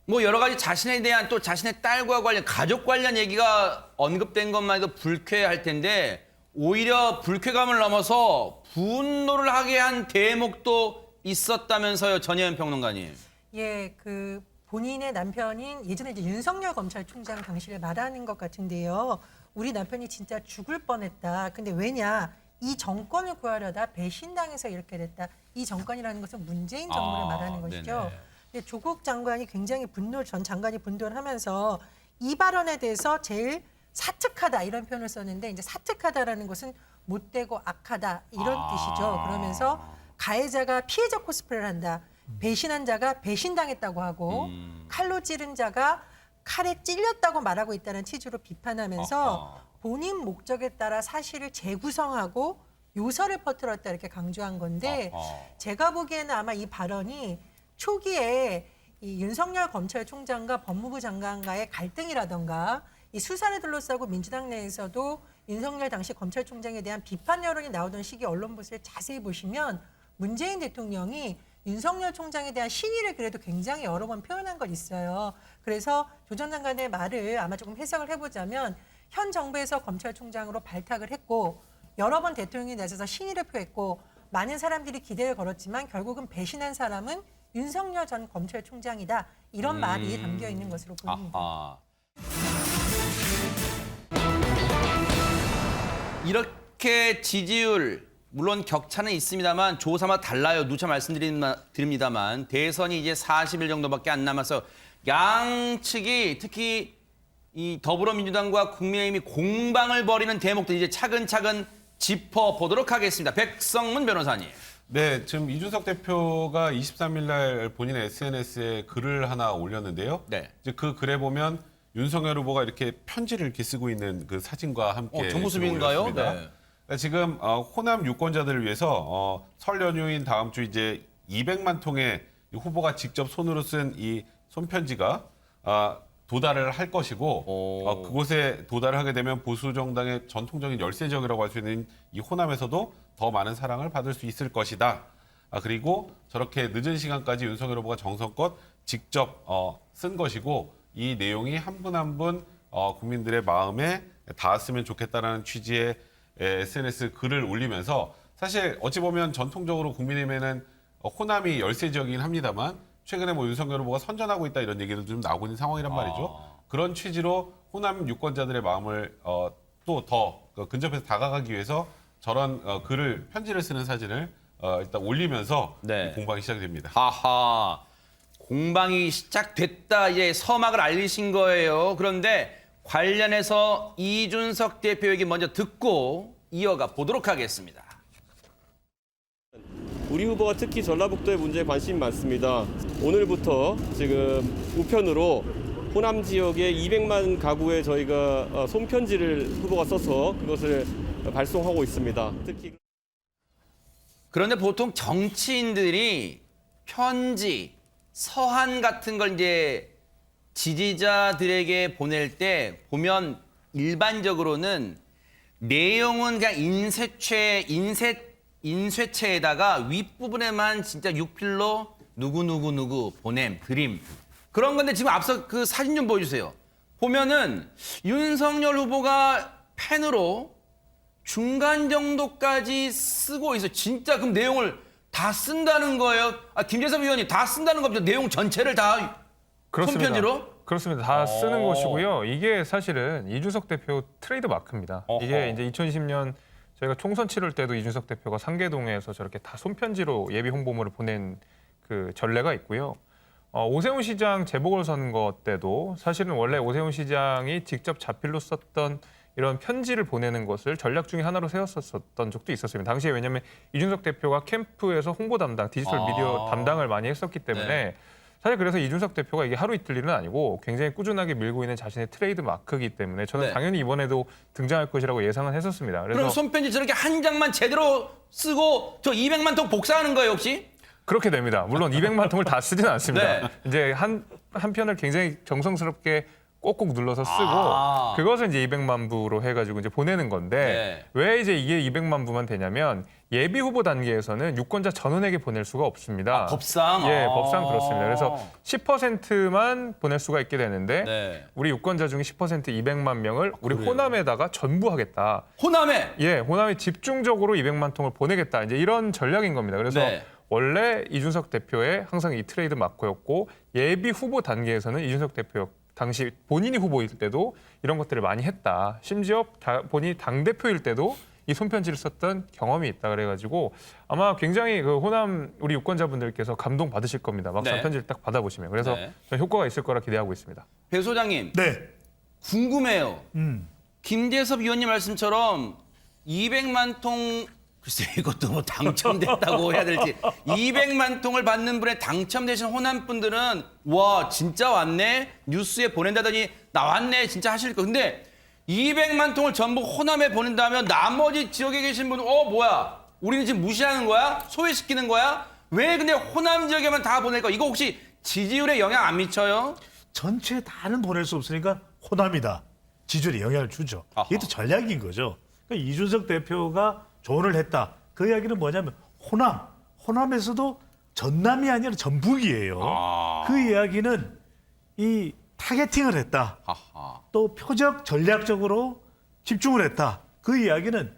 뭐 여러 가지 자신에 대한 또 자신의 딸과 관련, 가족 관련 얘기가 언급된 것만 해도 불쾌할 텐데 오히려 불쾌감을 넘어서 분노를 하게 한 대목도 있었다면서요, 전혜연 평론가님. 예, 그 본인의 남편인 예전에 이제 윤석열 검찰총장 당시를 말하는 것 같은데요. 우리 남편이 진짜 죽을 뻔했다. 근데 왜냐? 이 정권을 구하려다 배신당해서 이렇게 됐다. 이 정권이라는 것은 문재인 정부를 말하는 것이죠. 네네. 근데 조국 장관이 굉장히 전 장관이 분노를 하면서 이 발언에 대해서 제일 사특하다 이런 표현을 썼는데 이제 사특하다라는 것은 못되고 악하다 이런 뜻이죠. 그러면서 가해자가 피해자 코스프레를 한다. 배신한 자가 배신당했다고 하고 칼로 찌른 자가 칼에 찔렸다고 말하고 있다는 취지로 비판하면서 본인 목적에 따라 사실을 재구성하고 요설을 퍼뜨렸다 이렇게 강조한 건데 제가 보기에는 아마 이 발언이 초기에 이 윤석열 검찰총장과 법무부 장관과의 갈등이라던가 이 수사를 둘러싸고 민주당 내에서도 윤석열 당시 검찰총장에 대한 비판 여론이 나오던 시기 언론 보도를 자세히 보시면 문재인 대통령이 윤석열 총장에 대한 신의를 그래도 굉장히 여러 번 표현한 건 있어요. 그래서 조 전 장관의 말을 아마 조금 해석을 해보자면 현 정부에서 검찰총장으로 발탁을 했고 여러 번 대통령이 나서서 신의를 표했고 많은 사람들이 기대를 걸었지만 결국은 배신한 사람은 윤석열 전 검찰총장이다. 이런 말이 담겨 있는 것으로 보입니다. 아하. 이렇게 지지율 물론 격차는 있습니다만 조사마다 달라요. 누차 말씀드립니다만 대선이 이제 40일 정도밖에 안 남아서 양측이 특히 이 더불어민주당과 국민의힘이 공방을 벌이는 대목들 이제 차근차근 짚어보도록 하겠습니다. 백성문 변호사님. 네, 지금 이준석 대표가 23일 날 본인의 SNS에 글을 하나 올렸는데요. 네. 이제 그 글에 보면 윤석열 후보가 이렇게 편지를 이렇게 쓰고 있는 그 사진과 함께 정보수비인가요? 올렸습니다. 네. 그러니까 지금 호남 유권자들을 위해서 설 연휴인 다음 주 이제 200만 통의 후보가 직접 손으로 쓴 이 손편지가 도달을 할 것이고 그곳에 도달을 하게 되면 보수 정당의 전통적인 열세적이라고 할 수 있는 이 호남에서도 더 많은 사랑을 받을 수 있을 것이다. 그리고 저렇게 늦은 시간까지 윤석열 후보가 정성껏 직접 쓴 것이고 이 내용이 한 분 한 분 국민들의 마음에 닿았으면 좋겠다라는 취지의 SNS 글을 올리면서 사실 어찌 보면 전통적으로 국민의힘에는 호남이 열세 지역이긴 합니다만 최근에 뭐 윤석열 후보가 선전하고 있다 이런 얘기도 좀 나오고 있는 상황이란 말이죠. 그런 취지로 호남 유권자들의 마음을 또 더 근접해서 다가가기 위해서 저런 글을 편지를 쓰는 사진을 일단 올리면서 네. 공방이 시작이 됩니다. 하하. 공방이 시작됐다. 이제 서막을 알리신 거예요. 그런데 관련해서 이준석 대표 얘기 먼저 듣고 이어가 보도록 하겠습니다. 우리 후보가 특히 전라북도의 문제에 관심이 많습니다. 오늘부터 지금 우편으로 호남 지역에 200만 가구에 저희가 손편지를 후보가 써서 그것을 발송하고 있습니다. 특히 그런데 보통 정치인들이 편지, 서한 같은 걸 이제 지지자들에게 보낼 때 보면 일반적으로는 내용은 그냥 인쇄체에다가 윗부분에만 진짜 육필로 누구 보냄, 드림. 그런 건데 지금 앞서 그 사진 좀 보여주세요. 보면은 윤석열 후보가 펜으로 중간 정도까지 쓰고 있어. 진짜 그럼 내용을 다 쓴다는 거예요? 김재섭 의원님 다 쓴다는 겁니다. 내용 전체를 다 그렇습니다. 손편지로? 그렇습니다. 다 쓰는 것이고요. 이게 사실은 이준석 대표 트레이드 마크입니다. 이게 이제 2020년 저희가 총선 치를 때도 이준석 대표가 상계동에서 저렇게 다 손편지로 예비 홍보물을 보낸 그 전례가 있고요. 오세훈 시장 재보궐선거 때도 사실은 원래 오세훈 시장이 직접 자필로 썼던 이런 편지를 보내는 것을 전략 중에 하나로 세웠었던 적도 있었습니다. 당시에 왜냐하면 이준석 대표가 캠프에서 홍보 담당, 디지털 미디어 담당을 많이 했었기 때문에 네. 사실 그래서 이준석 대표가 이게 하루 이틀 일은 아니고 굉장히 꾸준하게 밀고 있는 자신의 트레이드 마크이기 때문에 저는 네. 당연히 이번에도 등장할 것이라고 예상은 했었습니다. 그럼 그래서 손편지 저렇게 한 장만 제대로 쓰고 저 200만 통 복사하는 거예요, 혹시? 그렇게 됩니다. 물론 200만 통을 다 쓰지는 않습니다. 네. 이제 한 편을 굉장히 정성스럽게 꼭꼭 눌러서 쓰고 그것을 이제 200만 부로 해가지고 이제 보내는 건데 왜 이제 이게 200만 부만 되냐면 예비 후보 단계에서는 유권자 전원에게 보낼 수가 없습니다. 법상? 예, 법상 그렇습니다. 그래서 10%만 보낼 수가 있게 되는데 우리 유권자 중에 10% 200만 명을 우리 호남에다가 전부 하겠다. 호남에? 예, 호남에 집중적으로 200만 통을 보내겠다. 이제 이런 전략인 겁니다. 그래서 원래 이준석 대표의 항상 이 트레이드 마크였고 예비 후보 단계에서는 이준석 대표 당시 본인이 후보일 때도 이런 것들을 많이 했다. 심지어 본인이 당대표일 때도 이 손편지를 썼던 경험이 있다 그래가지고 아마 굉장히 그 호남 우리 유권자분들께서 감동 받으실 겁니다. 막상 편지를 딱 받아보시면. 그래서 효과가 있을 거라 기대하고 있습니다. 배 소장님. 네. 궁금해요. 김재섭 의원님 말씀처럼 200만 통 글쎄 이것도 뭐 당첨됐다고 해야 될지 200만 통을 받는 분에 당첨되신 호남 분들은 와 진짜 왔네 뉴스에 보낸다더니 나왔네 진짜 하실 거. 근데 200만 통을 전부 호남에 보낸다면 나머지 지역에 계신 분은 뭐야 우리는 지금 무시하는 거야? 소외시키는 거야? 왜 근데 호남 지역에만 다 보낼 거야? 이거 혹시 지지율에 영향 안 미쳐요? 전체 다는 보낼 수 없으니까 호남이다. 지지율에 영향을 주죠. 이것도 전략인 거죠. 그러니까 이준석 대표가 조언을 했다. 그 이야기는 뭐냐면 호남에서도 전남이 아니라 전북이에요. 그 이야기는 이 타겟팅을 했다. 또 표적 전략적으로 집중을 했다. 그 이야기는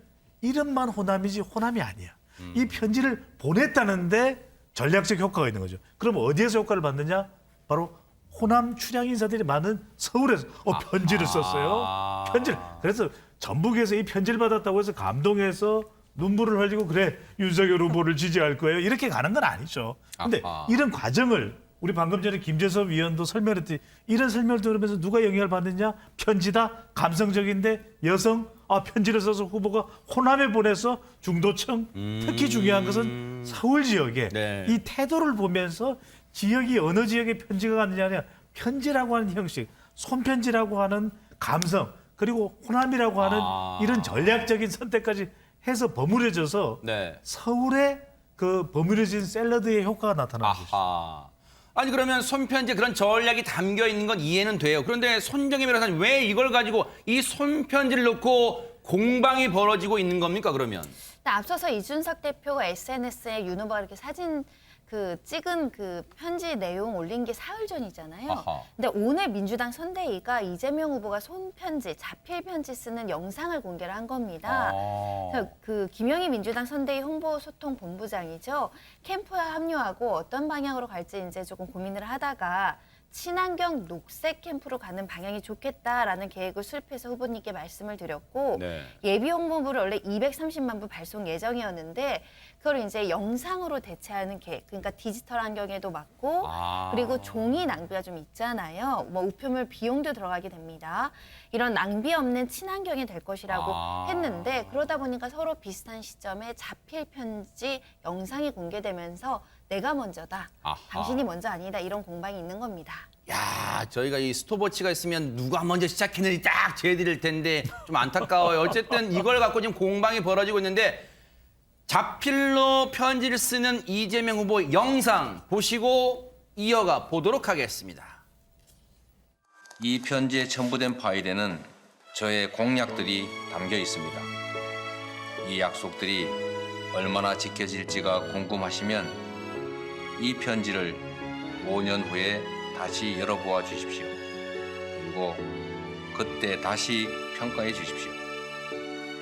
이름만 호남이지 호남이 아니야. 이 편지를 보냈다는데 전략적 효과가 있는 거죠. 그럼 어디에서 효과를 받느냐? 바로 호남 출향 인사들이 많은 서울에서 편지를 썼어요. 편지를. 그래서 전북에서 이 편지를 받았다고 해서 감동해서 눈물을 흘리고 그래 윤석열 후보를 지지할 거예요. 이렇게 가는 건 아니죠. 근데 이런 과정을 우리 방금 전에 김재섭 위원도 설명했더니 이런 설명을 들으면서 누가 영향을 받느냐? 편지다. 감성적인데 여성 편지를 써서 후보가 호남에 보내서 중도층 특히 중요한 것은 서울 지역에 네. 이 태도를 보면서 지역이 어느 지역에 편지가 갔느냐 편지라고 하는 형식, 손편지라고 하는 감성 그리고 호남이라고 하는 이런 전략적인 선택까지 해서 버무려져서 네. 서울에 그 버무려진 샐러드의 효과가 나타나는 것이죠. 아니 그러면 손편지에 그런 전략이 담겨 있는 건 이해는 돼요. 그런데 손정혜 변호사님 왜 이걸 가지고 이 손편지를 놓고 공방이 벌어지고 있는 겁니까 그러면? 앞서서 이준석 대표가 SNS에 윤 후보가 이렇게 사진 찍은 그 편지 내용 올린 게 사흘 전이잖아요. 아하. 근데 오늘 민주당 선대위가 이재명 후보가 손편지, 자필 편지 쓰는 영상을 공개를 한 겁니다. 그래서 그 김영희 민주당 선대위 홍보소통본부장이죠. 캠프에 합류하고 어떤 방향으로 갈지 이제 조금 고민을 하다가 친환경 녹색 캠프로 가는 방향이 좋겠다라는 계획을 수립해서 후보님께 말씀을 드렸고 네. 예비 홍보부를 원래 230만 부 발송 예정이었는데 그걸 이제 영상으로 대체하는 계획. 그러니까 디지털 환경에도 맞고 그리고 종이 낭비가 좀 있잖아요. 뭐 우표물 비용도 들어가게 됩니다. 이런 낭비 없는 친환경이 될 것이라고 했는데 그러다 보니까 서로 비슷한 시점에 자필 편지 영상이 공개되면서 내가 먼저다. 당신이 먼저 아니다. 이런 공방이 있는 겁니다. 야, 저희가 이 스톱워치가 있으면 누가 먼저 시작했는지 딱 재드릴 텐데 좀 안타까워요. 어쨌든 이걸 갖고 지금 공방이 벌어지고 있는데 자필로 편지를 쓰는 이재명 후보 영상 보시고 이어가 보도록 하겠습니다. 이 편지에 첨부된 파일에는 저의 공약들이 담겨 있습니다. 이 약속들이 얼마나 지켜질지가 궁금하시면 이 편지를 5년 후에 다시 열어보아 주십시오. 그리고 그때 다시 평가해 주십시오.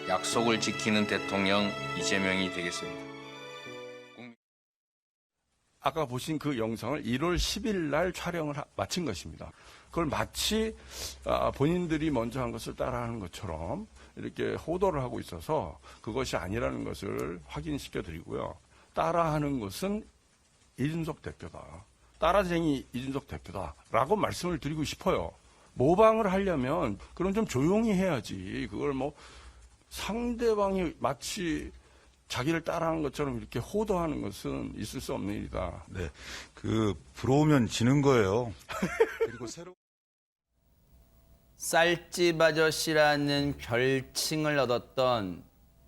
약속을 지키는 대통령 이재명이 되겠습니다. 아까 보신 그 영상을 1월 10일 날 촬영을 마친 것입니다. 그걸 마치 본인들이 먼저 한 것을 따라하는 것처럼 이렇게 호도를 하고 있어서 그것이 아니라는 것을 확인시켜 드리고요. 따라하는 것은 이준석 대표다. 따라쟁이 이준석 대표다라고 말씀을 드리고 싶어요. 모방을 하려면 그럼 좀 조용히 해야지. 그걸 뭐 상대방이 마치 자기를 따라하는 것처럼 이렇게 호도하는 것은 있을 수 없는 일이다. 네, 부러우면 지는 거예요. 그리고 쌀집 아저씨라는 별칭을 얻었던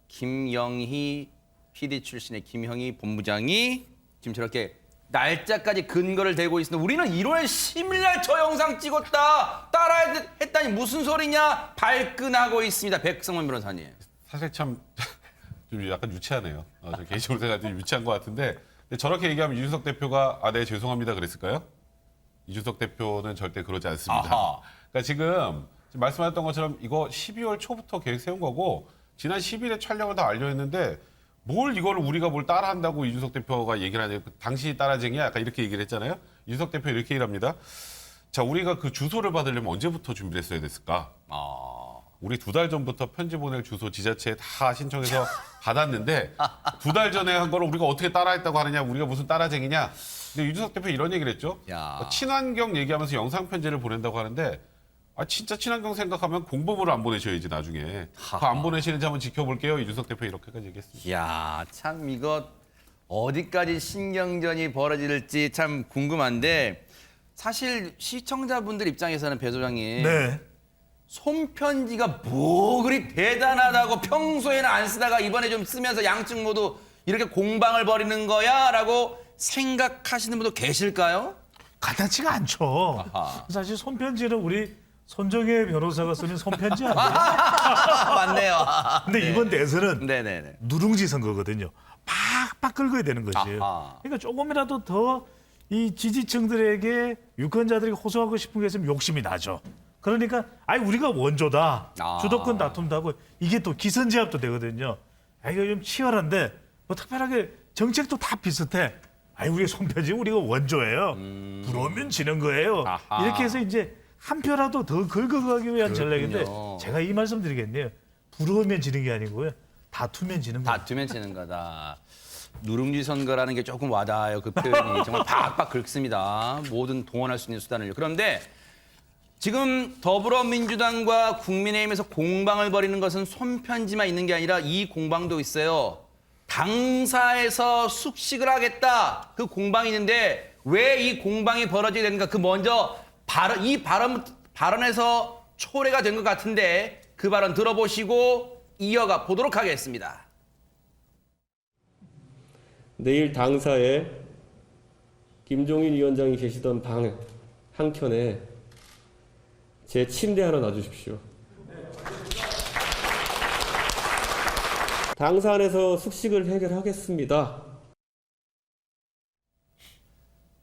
김영희 PD 출신의 김영희 본부장이 지금 저렇게 날짜까지 근거를 대고 있습니다. 우리는 1월 10일 날 저 영상 찍었다. 따라했다니 무슨 소리냐 발끈하고 있습니다. 백성원 변호사님. 사실 참 좀 약간 유치하네요. 저 개인적으로 생각할 때 유치한 것 같은데 근데 저렇게 얘기하면 이준석 대표가 네 죄송합니다 그랬을까요? 이준석 대표는 절대 그러지 않습니다. 그러니까 지금 말씀하셨던 것처럼 이거 12월 초부터 계획 세운 거고 지난 10일에 촬영을 다 완료했는데 뭘 이걸 우리가 뭘 따라한다고 이준석 대표가 얘기를 하냐. 당신이 따라쟁이야. 약간 이렇게 얘기를 했잖아요. 이준석 대표 이렇게 얘기를 합니다. 자, 우리가 그 주소를 받으려면 언제부터 준비를 했어야 됐을까? 우리 2달 전부터 편지 보낼 주소 지자체에 다 신청해서 받았는데 2달 전에 한 거를 우리가 어떻게 따라했다고 하느냐. 우리가 무슨 따라쟁이냐. 근데 이준석 대표 이런 얘기를 했죠. 친환경 얘기하면서 영상 편지를 보낸다고 하는데 진짜 친환경 생각하면 공보물을 안 보내셔야지 나중에. 그거 안 보내시는지 한번 지켜볼게요. 이준석 대표 이렇게까지 얘기했습니다. 야, 참 이거 어디까지 신경전이 벌어질지 참 궁금한데 사실 시청자분들 입장에서는 배 소장님 네. 손편지가 뭐 그리 대단하다고 평소에는 안 쓰다가 이번에 좀 쓰면서 양측 모두 이렇게 공방을 벌이는 거야? 라고 생각하시는 분도 계실까요? 간단치가 않죠. 사실 손편지는 우리 손정혜 변호사가 쓰는 손편지 아니에요? 맞네요. 근데 네. 이번 대선은 네네네. 누룽지 선거거든요. 팍팍 긁어야 되는 것이에요. 그러니까 조금이라도 더 이 지지층들에게 유권자들에게 호소하고 싶은 게 있으면 욕심이 나죠. 그러니까 우리가 원조다. 주도권 다툼도 하고 이게 또 기선제압도 되거든요. 이거 좀 치열한데 뭐 특별하게 정책도 다 비슷해. 우리 손편지 우리가 원조예요. 부러우면 지는 거예요. 아하. 이렇게 해서 이제 한 표라도 더 긁어가기 위한 전략인데 제가 이 말씀 드리겠네요. 부러우면 지는 게 아니고요. 다투면 지는 거예요. 다투면 지는 거다. 누룽지 선거라는 게 조금 와닿아요. 그 표현이 정말 박박 긁습니다. 뭐든 동원할 수 있는 수단을. 그런데 지금 더불어민주당과 국민의힘에서 공방을 벌이는 것은 손편지만 있는 게 아니라 이 공방도 있어요. 당사에서 숙식을 하겠다. 그 공방이 있는데 왜 이 공방이 벌어지게 되는가? 그 먼저 발언에서 초래가 된 것 같은데 그 발언 들어보시고 이어가 보도록 하겠습니다. 내일 당사에 김종인 위원장이 계시던 방 한켠에 제 침대 하나 놔주십시오. 당사 안에서 숙식을 해결하겠습니다.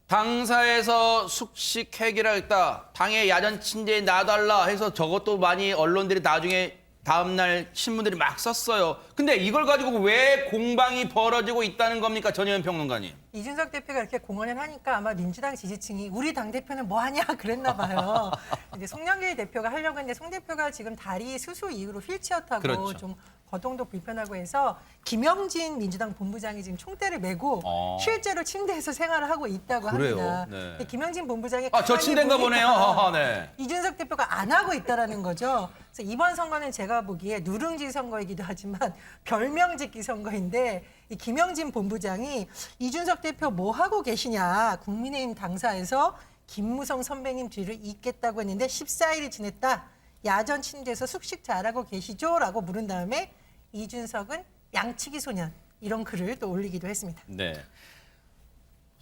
당사에서 숙식 해결하겠다. 당의 야전 침대에 놔달라 해서 저것도 많이 언론들이 나중에 다음날 신문들이 막 썼어요. 근데 이걸 가지고 왜 공방이 벌어지고 있다는 겁니까? 전혜연 평론가님. 이준석 대표가 이렇게 공언을 하니까 아마 민주당 지지층이 우리 당대표는 뭐 하냐 그랬나 봐요. 이제 송영길 대표가 하려고 했는데 송 대표가 지금 다리 수술 이후로 휠체어 타고 그렇죠. 좀 거동도 불편하고 해서 김영진 민주당 본부장이 지금 총대를 메고 실제로 침대에서 생활을 하고 있다고 그래요? 합니다. 네. 근데 김영진 본부장이 저 가만히 침대인가 보니까 보네요. 네. 이준석 대표가 안 하고 있다라는 거죠. 그래서 이번 선거는 제가 보기에 누룽지 선거이기도 하지만 별명 짓기 선거인데 이 김영진 본부장이 이준석 대표 뭐 하고 계시냐 국민의힘 당사에서 김무성 선배님 뒤를 잇겠다고 했는데 14일이 지냈다. 야전 침대에서 숙식 잘하고 계시죠? 라고 물은 다음에 이준석은 양치기 소년 이런 글을 또 올리기도 했습니다. 네.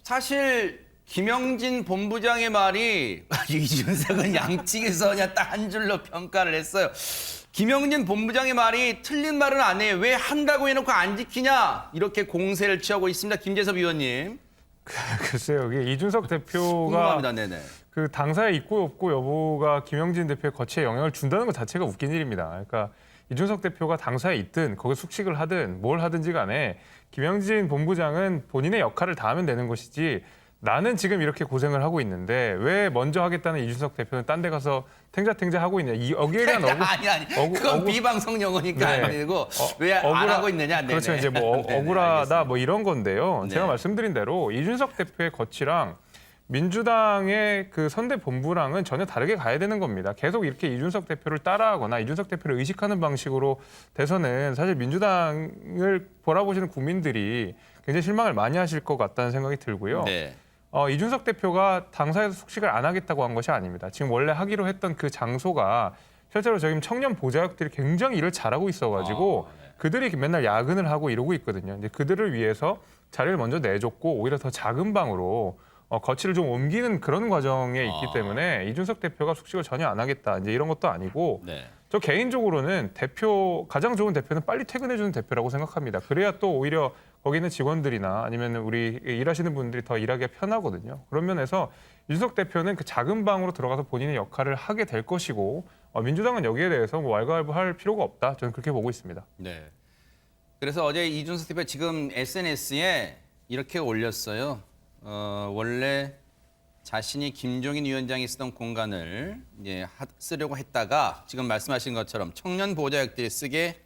사실 김영진 본부장의 말이 이준석은 양치기 소냐 딱 한 줄로 평가를 했어요. 김영진 본부장의 말이 틀린 말은 아니에요. 왜 한다고 해놓고 안 지키냐? 이렇게 공세를 취하고 있습니다. 김재섭 의원님. 글쎄요, 이게 이준석 대표가 궁금합니다. 네네. 그 당사에 있고 없고 여부가 김영진 대표의 거취에 영향을 준다는 것 자체가 웃긴 일입니다. 그러니까 이준석 대표가 당사에 있든 거기 숙식을 하든 뭘 하든지 간에 김영진 본부장은 본인의 역할을 다하면 되는 것이지 나는 지금 이렇게 고생을 하고 있는데 왜 먼저 하겠다는 이준석 대표는 딴 데 가서 탱자탱자 하고 있냐. 여기에 대한 아니. 그건 비방송 용어니까 네. 아니고 왜 안 하고 있느냐. 네네. 그렇죠. 이제 뭐 네네, 억울하다 알겠습니다. 뭐 이런 건데요. 네. 제가 말씀드린 대로 이준석 대표의 거취랑 민주당의 그 선대 본부랑은 전혀 다르게 가야 되는 겁니다. 계속 이렇게 이준석 대표를 따라하거나 이준석 대표를 의식하는 방식으로 돼서는 사실 민주당을 바라보시는 국민들이 굉장히 실망을 많이 하실 것 같다는 생각이 들고요. 네. 이준석 대표가 당사에서 숙식을 안 하겠다고 한 것이 아닙니다. 지금 원래 하기로 했던 그 장소가 실제로 지금 청년 보좌역들이 굉장히 일을 잘하고 있어가지고 그들이 맨날 야근을 하고 이러고 있거든요. 이제 그들을 위해서 자리를 먼저 내줬고 오히려 더 작은 방으로 거취를 좀 옮기는 그런 과정에 있기 때문에 이준석 대표가 숙식을 전혀 안 하겠다 이제 이런 것도 아니고 네. 저 개인적으로는 가장 좋은 대표는 빨리 퇴근해주는 대표라고 생각합니다. 그래야 또 오히려 거기 있는 직원들이나 아니면 우리 일하시는 분들이 더 일하기가 편하거든요. 그런 면에서 이준석 대표는 그 작은 방으로 들어가서 본인의 역할을 하게 될 것이고 민주당은 여기에 대해서 뭐 왈가왈부할 필요가 없다. 저는 그렇게 보고 있습니다. 네. 그래서 어제 이준석 대표 지금 SNS에 이렇게 올렸어요. 원래 자신이 김종인 위원장이 쓰던 공간을 이제 쓰려고 했다가 지금 말씀하신 것처럼 청년 보좌역들이 쓰게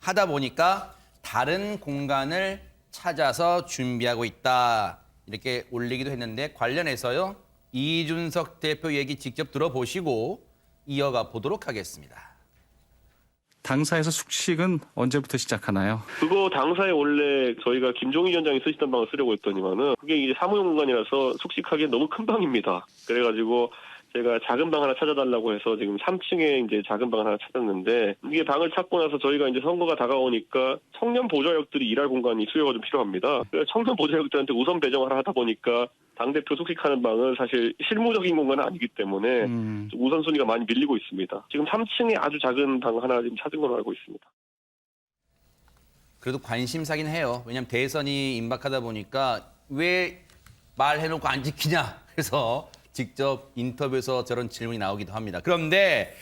하다 보니까 다른 공간을 찾아서 준비하고 있다. 이렇게 올리기도 했는데 관련해서요. 이준석 대표 얘기 직접 들어보시고 이어가 보도록 하겠습니다. 당사에서 숙식은 언제부터 시작하나요? 그거 당사에 원래 저희가 김종인 위원장이 쓰시던 방을 쓰려고 했더니만은 그게 이제 사무용 공간이라서 숙식하기엔 너무 큰 방입니다. 그래가지고 제가 작은 방 하나 찾아달라고 해서 지금 3층에 이제 작은 방 하나 찾았는데 이게 방을 찾고 나서 저희가 이제 선거가 다가오니까 청년 보좌역들이 일할 공간이 수요가 좀 필요합니다. 그래서 청년 보좌역들한테 우선 배정을 하다 보니까 당대표 숙식하는 방은 사실 실무적인 공간은 아니기 때문에 우선순위가 많이 밀리고 있습니다. 지금 3층에 아주 작은 방 하나 지금 찾은 걸로 알고 있습니다. 그래도 관심사긴 해요. 왜냐하면 대선이 임박하다 보니까 왜 말해놓고 안 지키냐. 그래서 직접 인터뷰에서 저런 질문이 나오기도 합니다. 그런데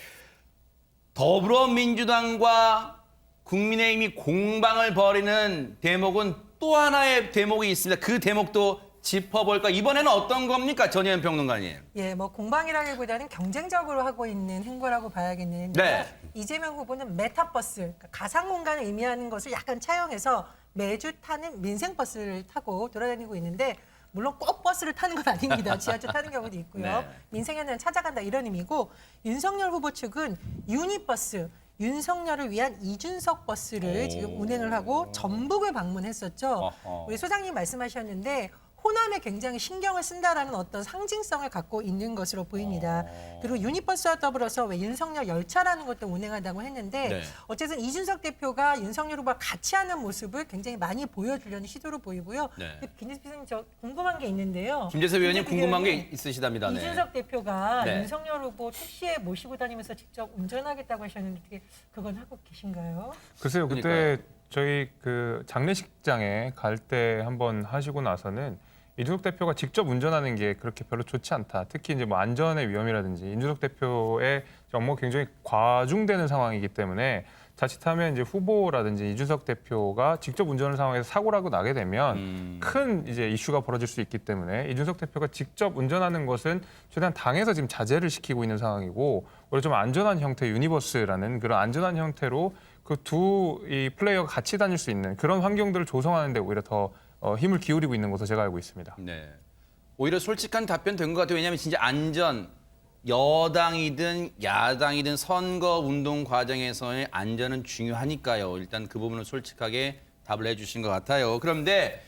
더불어민주당과 국민의힘이 공방을 벌이는 대목은 또 하나의 대목이 있습니다. 그 대목도 짚어볼까? 이번에는 어떤 겁니까, 전혜연 평론가님? 예, 뭐 공방이라기보다는 경쟁적으로 하고 있는 행보라고 봐야겠는데 네. 이재명 후보는 메타버스, 그러니까 가상 공간을 의미하는 것을 약간 차용해서 매주 타는 민생버스를 타고 돌아다니고 있는데 물론 꼭 버스를 타는 건 아닙니다. 지하철 타는 경우도 있고요. 네. 민생에는 찾아간다 이런 의미고 윤석열 후보 측은 유니버스, 윤석열을 위한 이준석 버스를 지금 운행을 하고 전북을 방문했었죠. 어허. 우리 소장님 말씀하셨는데 호남에 굉장히 신경을 쓴다라는 어떤 상징성을 갖고 있는 것으로 보입니다. 그리고 유니버스와 더불어서 왜 윤석열 열차라는 것도 운행한다고 했는데 네. 어쨌든 이준석 대표가 윤석열 후보와 같이 하는 모습을 굉장히 많이 보여주려는 시도로 보이고요. 네. 김재섭 선생님 저 궁금한 게 있는데요. 김재섭 의원님 궁금한 게 의원님, 있으시답니다. 네. 이준석 대표가 네. 윤석열 후보 택시에 모시고 다니면서 직접 운전하겠다고 하셨는데 어떻게 그건 하고 계신가요? 글쎄요, 그때 그러니까요. 저희 그 장례식장에 갈 때 한번 하시고 나서는 이준석 대표가 직접 운전하는 게 그렇게 별로 좋지 않다. 특히 이제 뭐 안전의 위험이라든지 이준석 대표의 업무가 굉장히 과중되는 상황이기 때문에 자칫하면 이제 후보라든지 이준석 대표가 직접 운전하는 상황에서 사고라고 나게 되면 큰 이제 이슈가 벌어질 수 있기 때문에 이준석 대표가 직접 운전하는 것은 최대한 당에서 지금 자제를 시키고 있는 상황이고 오히려 좀 안전한 형태 유니버스라는 그런 안전한 형태로 그 두 이 플레이어가 같이 다닐 수 있는 그런 환경들을 조성하는 데 오히려 더 힘을 기울이고 있는 것으로 제가 알고 있습니다. 네. 오히려 솔직한 답변 된 것 같아요. 왜냐하면 진짜 안전, 여당이든 야당이든 선거 운동 과정에서의 안전은 중요하니까요. 일단 그 부분은 솔직하게 답을 해주신 것 같아요. 그런데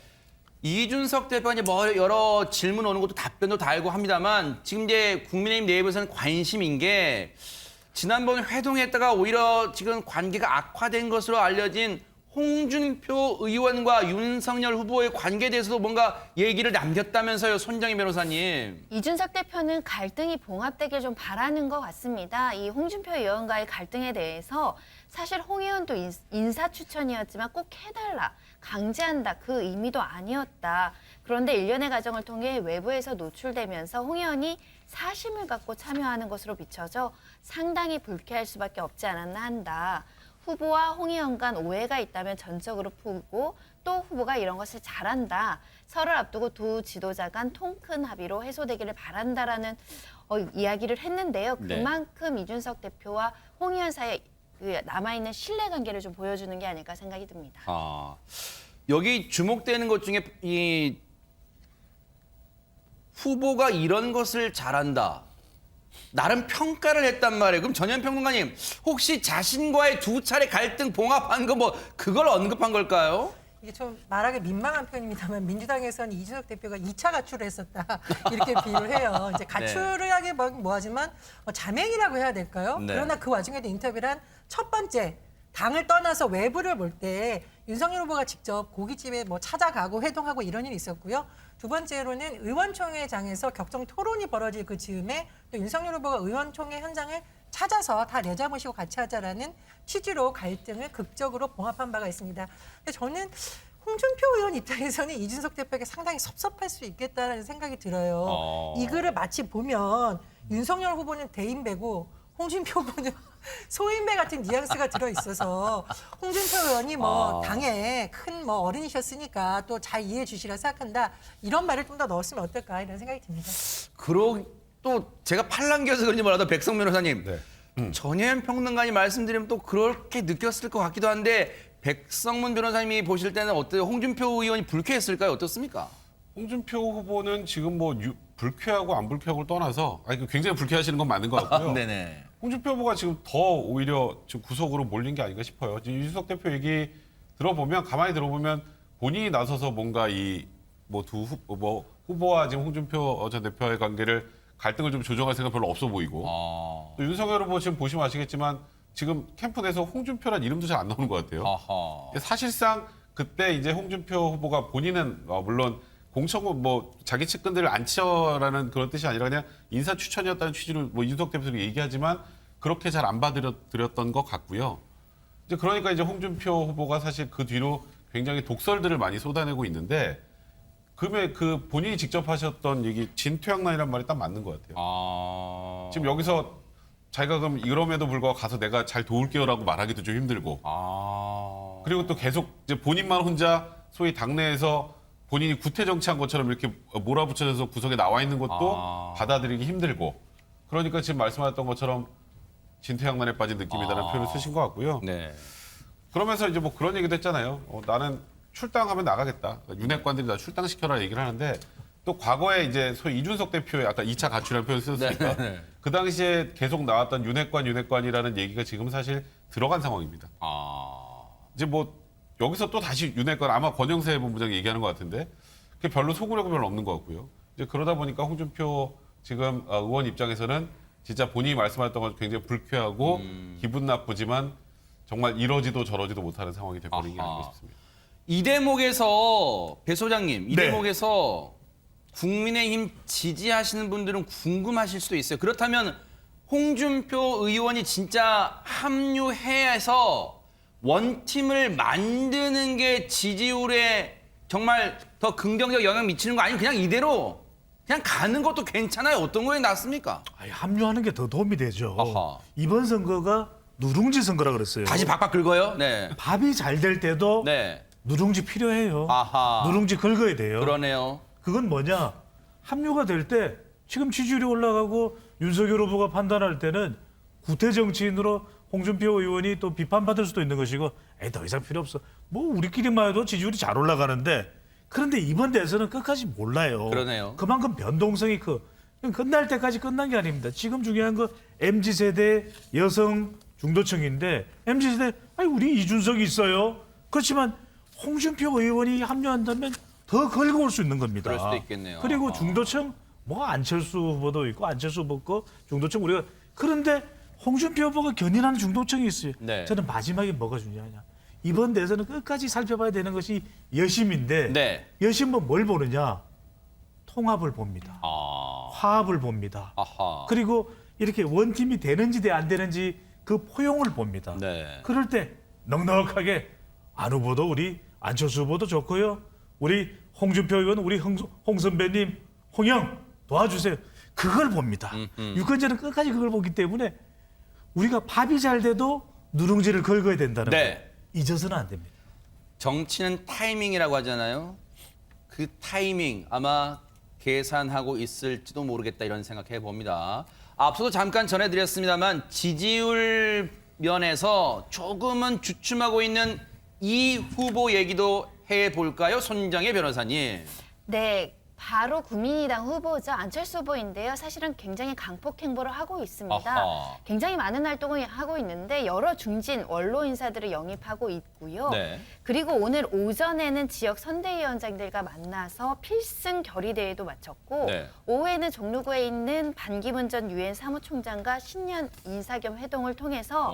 이준석 대표가 이제 뭐 여러 질문 오는 것도 답변도 달고 합니다만 지금 이제 국민의힘 내부에서는 관심인 게 지난번 회동했다가 오히려 지금 관계가 악화된 것으로 알려진 홍준표 의원과 윤석열 후보의 관계에 대해서도 뭔가 얘기를 남겼다면서요, 손정희 변호사님. 이준석 대표는 갈등이 봉합되길 좀 바라는 것 같습니다. 이 홍준표 의원과의 갈등에 대해서 사실 홍 의원도 인사 추천이었지만 꼭 해달라, 강제한다 그 의미도 아니었다. 그런데 일련의 과정을 통해 외부에서 노출되면서 홍 의원이 사심을 갖고 참여하는 것으로 비춰져 상당히 불쾌할 수밖에 없지 않았나 한다. 후보와 홍 의원 간 오해가 있다면 전적으로 풀고 또 후보가 이런 것을 잘한다. 설을 앞두고 두 지도자 간 통큰 합의로 해소되기를 바란다라는 이야기를 했는데요. 그만큼 이준석 대표와 홍 의원 사이에 남아있는 신뢰관계를 좀 보여주는 게 아닐까 생각이 듭니다. 여기 주목되는 것 중에 이 후보가 이런 것을 잘한다. 나름 평가를 했단 말이에요. 그럼 전현 평론가님, 혹시 자신과의 두 차례 갈등 봉합한 거 뭐 그걸 언급한 걸까요? 이게 좀 말하기 민망한 표현입니다만 민주당에서는 이준석 대표가 2차 가출을 했었다 이렇게 비유를 해요. 이제 가출을 하기 뭐하지만 자맹이라고 해야 될까요? 네. 그러나 그 와중에도 인터뷰를 한 첫 번째 당을 떠나서 외부를 볼 때 윤석열 후보가 직접 고깃집에 뭐 찾아가고 회동하고 이런 일이 있었고요. 두 번째로는 의원총회장에서 격정 토론이 벌어질 그 즈음에 또 윤석열 후보가 의원총회 현장을 찾아서 다 내자 모시고 같이 하자라는 취지로 갈등을 극적으로 봉합한 바가 있습니다. 근데 저는 홍준표 의원 입장에서는 이준석 대표에게 상당히 섭섭할 수 있겠다는 생각이 들어요. 이 글을 마치 보면 윤석열 후보는 대인배고 홍준표 후보는 소인배 같은 뉘앙스가 들어있어서 홍준표 의원이 뭐 당에 큰 뭐 어른이셨으니까 또 잘 이해해 주시라 생각한다. 이런 말을 좀 더 넣었으면 어떨까 이런 생각이 듭니다. 또 제가 팔랑귀여서 그런지 몰라도 백성 변호사님, 전현 평론가님 말씀드리면 또 그렇게 느꼈을 것 같기도 한데 백성문 변호사님이 보실 때는 어때요? 홍준표 의원이 불쾌했을까요? 어떻습니까? 홍준표 후보는 지금 뭐 불쾌하고 안 불쾌하고를 떠나서 굉장히 불쾌하시는 건 맞는 것 같고요. 네네. 홍준표 후보가 지금 더 오히려 지금 구석으로 몰린 게 아닌가 싶어요. 지금 이준석 대표 얘기 가만히 들어보면 본인이 나서서 뭔가 이 뭐 후보와 지금 홍준표 전 대표의 관계를 갈등을 좀 조정할 생각 별로 없어 보이고 또 윤석열 후보 지금 보시면 아시겠지만 지금 캠프 내에서 홍준표란 이름도 잘 안 나오는 것 같아요. 사실상 그때 이제 홍준표 후보가 본인은 물론 공천 자기 측근들을 안 치라는 그런 뜻이 아니라 그냥 인사 추천이었다는 취지로 뭐 이준석 대표도 얘기하지만 그렇게 잘 안 받아들였던 것 같고요. 이제 그러니까 이제 홍준표 후보가 사실 그 뒤로 굉장히 독설들을 많이 쏟아내고 있는데 그 본인이 직접 하셨던 얘기 진퇴양난이란 말이 딱 맞는 것 같아요. 지금 여기서 자기가 그럼 이럼에도 불구하고 가서 내가 잘 도울게요라고 말하기도 좀 힘들고. 그리고 또 계속 이제 본인만 혼자 소위 당내에서 본인이 구태 정치한 것처럼 이렇게 몰아붙여져서 구석에 나와 있는 것도 받아들이기 힘들고. 그러니까 지금 말씀하셨던 것처럼 진퇴양난에 빠진 느낌이라는 표현을 쓰신 것 같고요. 네. 그러면서 이제 뭐 그런 얘기도 했잖아요. 나는 출당하면 나가겠다. 윤핵관들이 나 출당시켜라 얘기를 하는데 또 과거에 이제 소위 이준석 대표의 아까 2차 가출이라는 표현을 쓰셨으니까 네. 그 당시에 계속 나왔던 윤핵관이라는 얘기가 지금 사실 들어간 상황입니다. 이제 뭐 여기서 또 다시 윤핵관 아마 권영세 본부장이 얘기하는 것 같은데 그게 별로 소구력은 별로 없는 것 같고요. 이제 그러다 보니까 홍준표 지금 의원 입장에서는 진짜 본인이 말씀하셨던 것 굉장히 불쾌하고 기분 나쁘지만 정말 이러지도 저러지도 못하는 상황이 돼버린 게 아닌가 싶습니다. 이 대목에서 배 소장님, 이 네. 대목에서 국민의힘 지지하시는 분들은 궁금하실 수도 있어요. 그렇다면 홍준표 의원이 진짜 합류해서 원팀을 만드는 게 지지율에 정말 더 긍정적 영향 미치는 거 아니면 그냥 이대로 그냥 가는 것도 괜찮아요? 어떤 거에 낫습니까? 아니, 합류하는 게 더 도움이 되죠. 아하. 이번 선거가 누룽지 선거라 그랬어요. 다시 박박 긁어요? 네. 밥이 잘 될 때도 네. 누룽지 필요해요. 아하. 누룽지 긁어야 돼요. 그러네요. 그건 뭐냐? 합류가 될 때 지금 지지율이 올라가고 윤석열 후보가 판단할 때는 구태 정치인으로 홍준표 의원이 또 비판받을 수도 있는 것이고 더 이상 필요 없어. 뭐 우리끼리만 해도 지지율이 잘 올라가는데 그런데 이번 대선은 끝까지 몰라요. 그러네요. 그만큼 변동성이 끝날 때까지 끝난 게 아닙니다. 지금 중요한 거 MZ세대 여성 중도층인데 MZ세대 우리 이준석이 있어요. 그렇지만 홍준표 의원이 합류한다면 더 걸고 올 수 있는 겁니다. 그럴 수도 있겠네요. 그리고 중도층 뭐 안철수 후보도 있고 안철수 후보 거 중도층 우리가 그런데 홍준표 후보가 견인하는 중도층이 있어요. 네. 저는 마지막에 뭐가 중요하냐. 이번 대선은 끝까지 살펴봐야 되는 것이 여심인데 네. 여심은 뭘 보느냐. 통합을 봅니다. 화합을 봅니다. 아하. 그리고 이렇게 원팀이 되는지 안 되는지 그 포용을 봅니다. 네. 그럴 때 넉넉하게 안 후보도 우리 안철수 후보도 좋고요. 우리 홍준표 의원, 우리 홍 선배님, 홍영 도와주세요. 그걸 봅니다. 유권자는 끝까지 그걸 보기 때문에 우리가 밥이 잘 돼도 누룽지를 긁어야 된다는 네. 거 잊어서는 안 됩니다. 정치는 타이밍이라고 하잖아요. 그 타이밍 아마 계산하고 있을지도 모르겠다 이런 생각해 봅니다. 앞서도 잠깐 전해드렸습니다만 지지율 면에서 조금은 주춤하고 있는 이 후보 얘기도 해볼까요? 손정혜 변호사님. 네, 바로 국민의당 후보죠. 안철수 후보인데요. 사실은 굉장히 강폭 행보를 하고 있습니다. 아하. 굉장히 많은 활동을 하고 있는데 여러 중진 원로 인사들을 영입하고 있고요. 네. 그리고 오늘 오전에는 지역 선대위원장들과 만나서 필승 결의대회도 마쳤고 네. 오후에는 종로구에 있는 반기문 전 유엔 사무총장과 신년 인사겸 회동을 통해서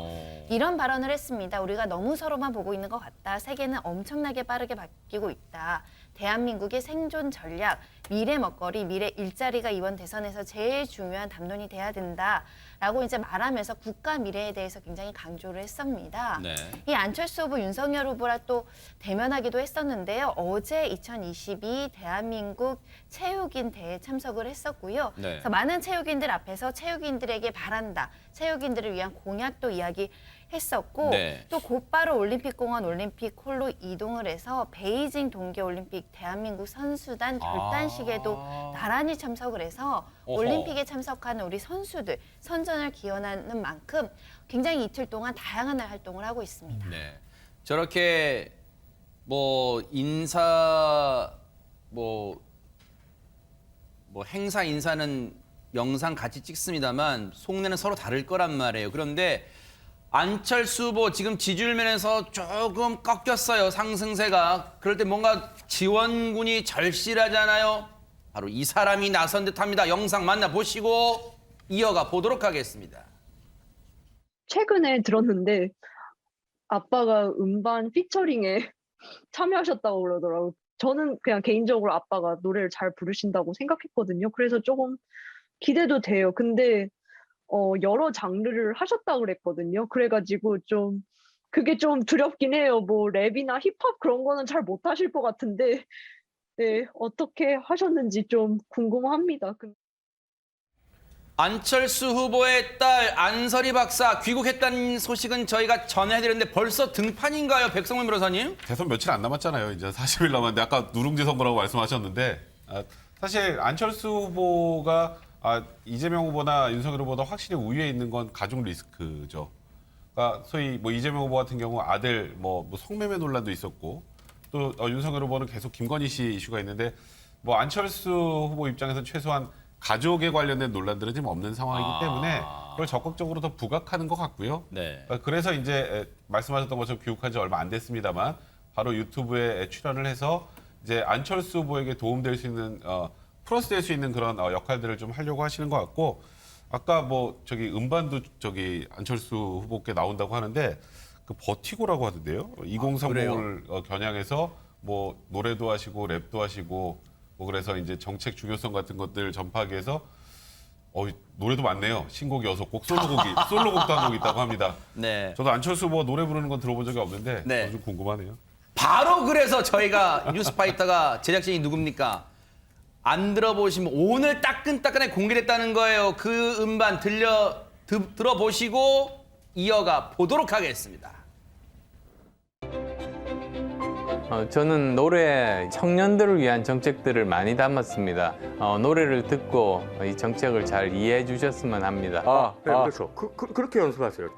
이런 발언을 했습니다. 우리가 너무 서로만 보고 있는 것 같다. 세계는 엄청나게 빠르게 바뀌고 있다. 대한민국의 생존 전략, 미래 먹거리, 미래 일자리가 이번 대선에서 제일 중요한 담론이 돼야 된다라고 이제 말하면서 국가 미래에 대해서 굉장히 강조를 했습니다. 네. 이 안철수 후보, 윤석열 후보랑 또 대면하기도 했었는데요. 어제 2022 대한민국 체육인 대회에 참석을 했었고요. 네. 그래서 많은 체육인들 앞에서 체육인들에게 바란다, 체육인들을 위한 공약도 이야기했었고 네. 또 곧바로 올림픽공원 올림픽홀로 이동을 해서 베이징 동계올림픽 대한민국 선수단 결단식에도 나란히 참석을 해서 어허. 올림픽에 참석하는 우리 선수들 선전을 기원하는 만큼 굉장히 이틀 동안 다양한 활동을 하고 있습니다. 네. 저렇게 뭐 인사 뭐 행사 인사는 영상 같이 찍습니다만 속내는 서로 다를 거란 말이에요. 그런데 안철수 후보 지금 지지율 면에서 조금 꺾였어요. 상승세가. 그럴 때 뭔가 지원군이 절실하잖아요. 바로 이 사람이 나선 듯합니다. 영상 만나보시고 이어가 보도록 하겠습니다. 최근에 들었는데 아빠가 음반 피처링에 참여하셨다고 그러더라고요. 저는 그냥 개인적으로 아빠가 노래를 잘 부르신다고 생각했거든요. 그래서 조금 기대도 돼요. 근데 여러 장르를 하셨다고 그랬거든요. 그래가지고 좀 그게 좀 두렵긴 해요. 뭐 랩이나 힙합 그런 거는 잘 못하실 것 같은데 네, 어떻게 하셨는지 좀 궁금합니다. 안철수 후보의 딸 안설이 박사 귀국했다는 소식은 저희가 전해드렸는데 벌써 등판인가요, 백성문 변호사님? 대선 며칠 안 남았잖아요. 이제 40일 남았는데 아까 누룽지 선거라고 말씀하셨는데 사실 안철수 후보가 이재명 후보나 윤석열 후보보다 확실히 우위에 있는 건 가중 리스크죠. 그러니까 소위 뭐 이재명 후보 같은 경우 아들 뭐 성매매 논란도 있었고 또 윤석열 후보는 계속 김건희 씨 이슈가 있는데 뭐 안철수 후보 입장에서 최소한 가족에 관련된 논란들은 지금 없는 상황이기 때문에 그걸 적극적으로 더 부각하는 것 같고요. 네. 그래서 이제 말씀하셨던 것처럼 귀국한 지 얼마 안 됐습니다만 바로 유튜브에 출연을 해서 이제 안철수 후보에게 도움될 수 있는 플러스 될 수 있는 그런 역할들을 좀 하려고 하시는 것 같고 아까 뭐 저기 음반도 저기 안철수 후보께 나온다고 하는데 그 버티고라고 하던데요. 2030을 겨냥해서 뭐 노래도 하시고 랩도 하시고 뭐 그래서 이제 정책 중요성 같은 것들 전파하기 위해서 노래도 많네요. 신곡이 6곡, 솔로곡도 한 곡 있다고 합니다. 네. 저도 안철수 후보가 노래 부르는 건 들어본 적이 없는데 네. 좀 궁금하네요. 바로 그래서 저희가 뉴스파이터가 제작진이 누굽니까? 안 들어보시면 오늘 따끈따끈하게 공개됐다는 거예요. 그 음반 들어보시고 이어가 보도록 하겠습니다. 저는 노래에 청년들을 위한 정책들을 많이 담았습니다. 노래를 듣고 이 정책을 잘 이해해 주셨으면 합니다. 네, 그렇죠. 그렇게 연습하세요.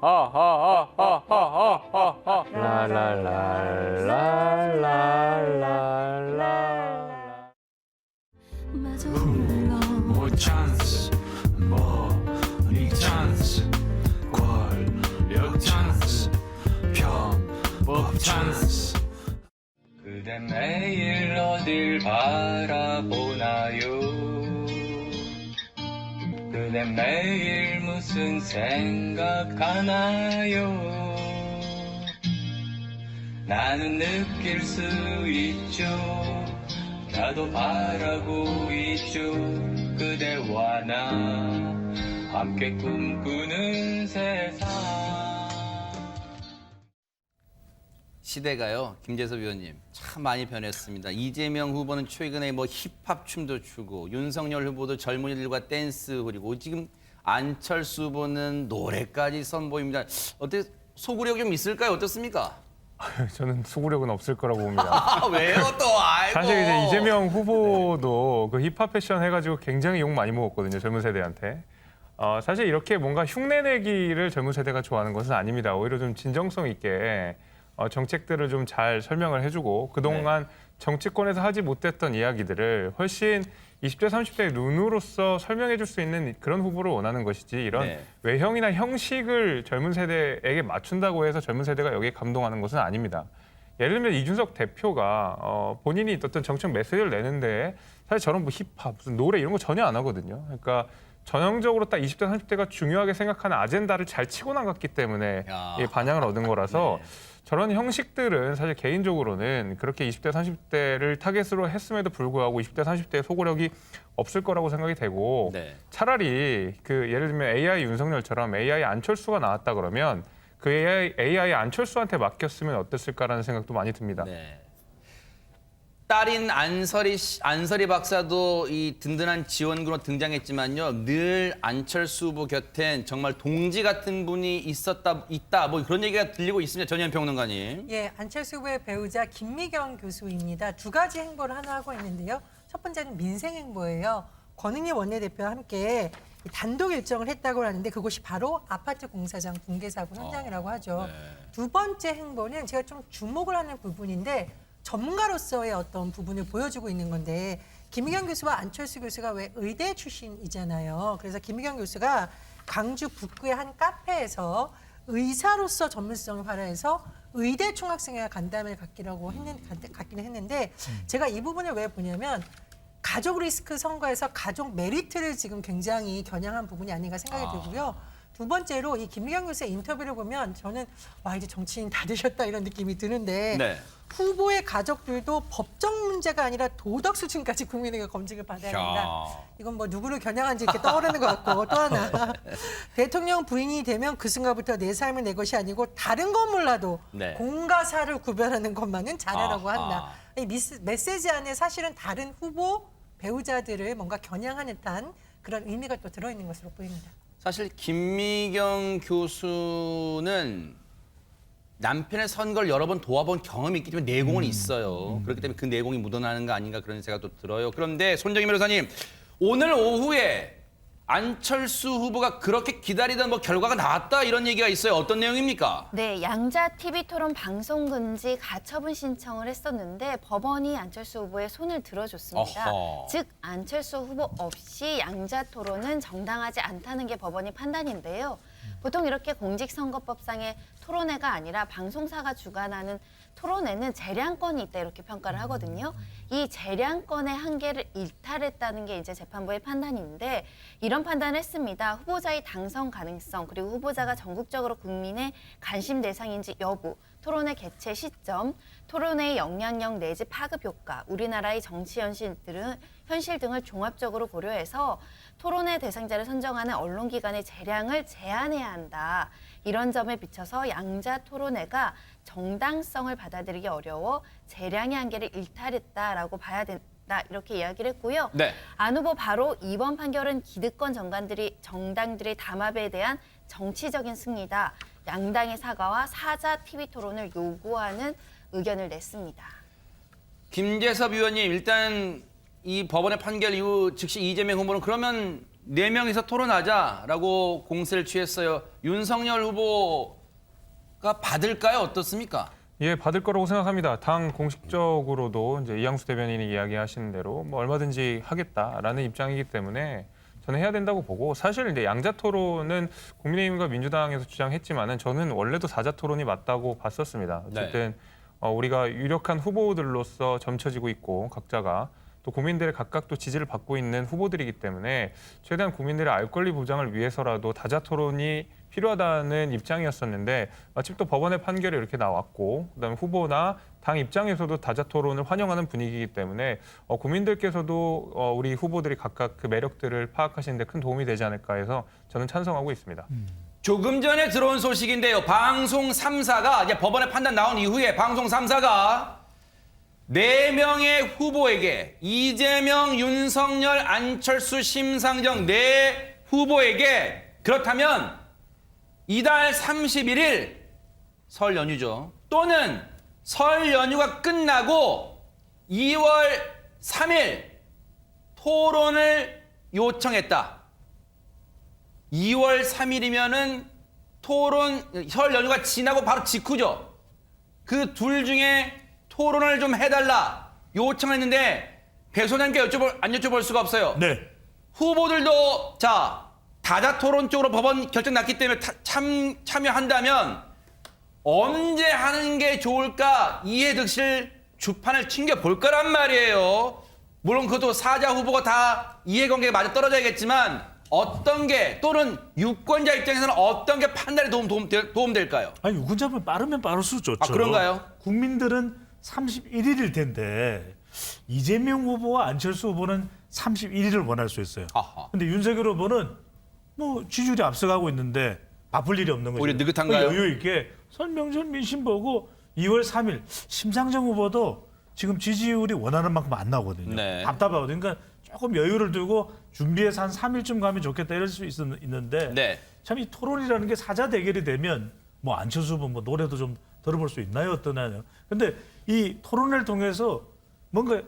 라라라라라라라. 뭐 찬스, 뭐 찬스, 권력 찬스, 편법 찬스. 그대 매일 어딜 바라보나요? 그대 매일 무슨 생각하나요? 나는 느낄 수 있죠. 나도 바라고 있죠. 그대와 나 함께 꿈꾸는 세상. 시대가요, 김재섭 위원님 참 많이 변했습니다. 이재명 후보는 최근에 뭐 힙합 춤도 추고 윤석열 후보도 젊은이들과 댄스 그리고 지금 안철수 후보는 노래까지 선보입니다. 어때 소구력 좀 있을까요? 어떻습니까? 저는 소구력은 없을 거라고 봅니다. 왜요 또? 아이고. 사실 이제 이재명 후보도 그 힙합 패션 해가지고 굉장히 욕 많이 먹었거든요, 젊은 세대한테. 사실 이렇게 뭔가 흉내내기를 젊은 세대가 좋아하는 것은 아닙니다. 오히려 좀 진정성 있게 정책들을 좀 잘 설명을 해주고 그동안 정치권에서 하지 못했던 이야기들을 훨씬 20대, 30대의 눈으로서 설명해 줄 수 있는 그런 후보를 원하는 것이지 이런 외형이나 형식을 젊은 세대에게 맞춘다고 해서 젊은 세대가 여기에 감동하는 것은 아닙니다. 예를 들면 이준석 대표가 본인이 어떤 정책 메시지를 내는데 사실 저런 뭐 힙합, 무슨 노래 이런 거 전혀 안 하거든요. 그러니까 전형적으로 딱 20대, 30대가 중요하게 생각하는 아젠다를 잘 치고 나갔기 때문에 이 반향을 얻은 거라서 저런 형식들은 사실 개인적으로는 그렇게 20대, 30대를 타겟으로 했음에도 불구하고 20대, 30대의 소구력이 없을 거라고 생각이 되고 차라리 그 예를 들면 AI 윤석열처럼 AI 안철수가 나왔다 그러면 그 AI 안철수한테 맡겼으면 어땠을까라는 생각도 많이 듭니다. 딸인 안설이 박사도 이 든든한 지원군으로 등장했지만요. 늘 안철수 후보 곁엔 정말 동지 같은 분이 있다 뭐 그런 얘기가 들리고 있습니다. 전현 평론가님. 예, 안철수 후보의 배우자 김미경 교수입니다. 두 가지 행보를 하나 하고 있는데요. 첫 번째는 민생 행보예요. 권은희 원내대표와 함께 단독 일정을 했다고 하는데 그곳이 바로 아파트 공사장 붕괴 사고 현장이라고 하죠. 두 번째 행보는 제가 좀 주목을 하는 부분인데 전문가로서의 어떤 부분을 보여주고 있는 건데 김미경 교수와 안철수 교수가 왜 의대 출신이잖아요. 그래서 김미경 교수가 광주 북구의 한 카페에서 의사로서 전문성을 발휘해서 의대 총학생회와 간담회를 갖기는 했는데 제가 이 부분을 왜 보냐면 가족 리스크 선거에서 가족 메리트를 지금 굉장히 겨냥한 부분이 아닌가 생각이 들고요. 두 번째로 이 김미경 교수의 인터뷰를 보면 저는 와 이제 정치인 다 되셨다 이런 느낌이 드는데 후보의 가족들도 법적 문제가 아니라 도덕 수준까지 국민에게 검증을 받아야 된다. 이건 뭐 누구를 겨냥한지 이렇게 떠오르는 것 같고 또 하나 대통령 부인이 되면 그 순간부터 내 삶은 내 것이 아니고 다른 건 몰라도 공과 사를 구별하는 것만은 잘하라고 한다. 이 메시지 안에 사실은 다른 후보 배우자들을 뭔가 겨냥하는 듯한 그런 의미가 또 들어있는 것으로 보입니다. 사실 김미경 교수는 남편의 선거를 여러 번 도와본 경험이 있기 때문에 내공은 있어요. 그렇기 때문에 그 내공이 묻어나는 거 아닌가 그런 생각도 들어요. 그런데 손정희 변호사님, 오늘 오후에 안철수 후보가 그렇게 기다리던 뭐 결과가 나왔다 이런 얘기가 있어요. 어떤 내용입니까? 네, 양자 TV토론 방송 금지 가처분 신청을 했었는데 법원이 안철수 후보의 손을 들어줬습니다. 어허. 즉 안철수 후보 없이 양자 토론은 정당하지 않다는 게 법원의 판단인데요. 보통 이렇게 공직선거법상의 토론회가 아니라 방송사가 주관하는 토론회는 재량권이 있다 이렇게 평가를 하거든요. 이 재량권의 한계를 일탈했다는 게 이제 재판부의 판단인데 이런 판단을 했습니다. 후보자의 당선 가능성 그리고 후보자가 전국적으로 국민의 관심 대상인지 여부, 토론회 개최 시점, 토론회의 영향력 내지 파급 효과, 우리나라의 정치 현실 등을 종합적으로 고려해서 토론회 대상자를 선정하는 언론기관의 재량을 제한해야 한다. 이런 점에 비춰서 양자 토론회가 정당성을 받아들이기 어려워 재량의 한계를 일탈했다라고 봐야 된다. 이렇게 이야기를 했고요. 네. 안 후보 바로 이번 판결은 기득권 정당들의 담합에 대한 정치적인 승리다. 양당의 사과와 사자 TV 토론을 요구하는 의견을 냈습니다. 김재섭 의원님, 일단 이 법원의 판결 이후 즉시 이재명 후보는 그러면 4명이서 토론하자라고 공세를 취했어요. 윤석열 후보가 받을까요? 어떻습니까? 예, 받을 거라고 생각합니다. 당 공식적으로도 이제 이양수 대변인이 이야기하신 대로 뭐 얼마든지 하겠다라는 입장이기 때문에 저는 해야 된다고 보고, 사실 이제 양자 토론은 국민의힘과 민주당에서 주장했지만은 저는 원래도 사자 토론이 맞다고 봤었습니다. 어쨌든 우리가 유력한 후보들로서 점쳐지고 있고 각자가 또 국민들의 각각 또 지지를 받고 있는 후보들이기 때문에 최대한 국민들의 알 권리 보장을 위해서라도 다자 토론이 필요하다는 입장이었었는데 마침 또 법원의 판결이 이렇게 나왔고 그다음에 후보나 당 입장에서도 다자 토론을 환영하는 분위기이기 때문에 국민들께서도 우리 후보들이 각각 그 매력들을 파악하시는 데 큰 도움이 되지 않을까 해서 저는 찬성하고 있습니다. 조금 전에 들어온 소식인데요. 방송 3사가 이제 법원의 판단 나온 이후에 방송 3사가 4명의 후보에게 이재명, 윤석열, 안철수, 심상정 4 후보에게 그렇다면 이달 31일 설 연휴죠. 또는 설 연휴가 끝나고 2월 3일 토론을 요청했다. 2월 3일이면은 토론 설 연휴가 지나고 바로 직후죠. 그 둘 중에 토론을 좀 해달라 요청했는데 배 소장님께 안 여쭤볼 수가 없어요. 네. 후보들도 자 다자 토론 쪽으로 법원 결정 났기 때문에 참여한다면 언제 하는 게 좋을까 이해득실 주판을 챙겨볼 거란 말이에요. 물론 그것도 사자 후보가 다 이해관계가 맞아 떨어져야겠지만 어떤 게 또는 유권자 입장에서는 어떤 게 판단에 도움될까요? 아니 유권자면 빠르면 빠를수록 좋죠. 아 그런가요? 국민들은 31일일 텐데 이재명 후보와 안철수 후보는 31일을 원할 수 있어요. 그런데 윤석열 후보는 뭐 지지율이 앞서가고 있는데 바쁠 일이 없는 거죠. 오히려 느긋한가요? 여유 있게 설명절 민심 보고 2월 3일 심상정 후보도 지금 지지율이 원하는 만큼 안 나오거든요. 네. 답답하거든요. 그러니까 조금 여유를 두고 준비해서 한 3일쯤 가면 좋겠다 이럴 수 있는데 네. 참 이 토론이라는 게 사자 대결이 되면 뭐 안철수 후보 뭐 노래도 좀 들어볼 수 있나요? 어떠나요? 근데 이 토론을 통해서 뭔가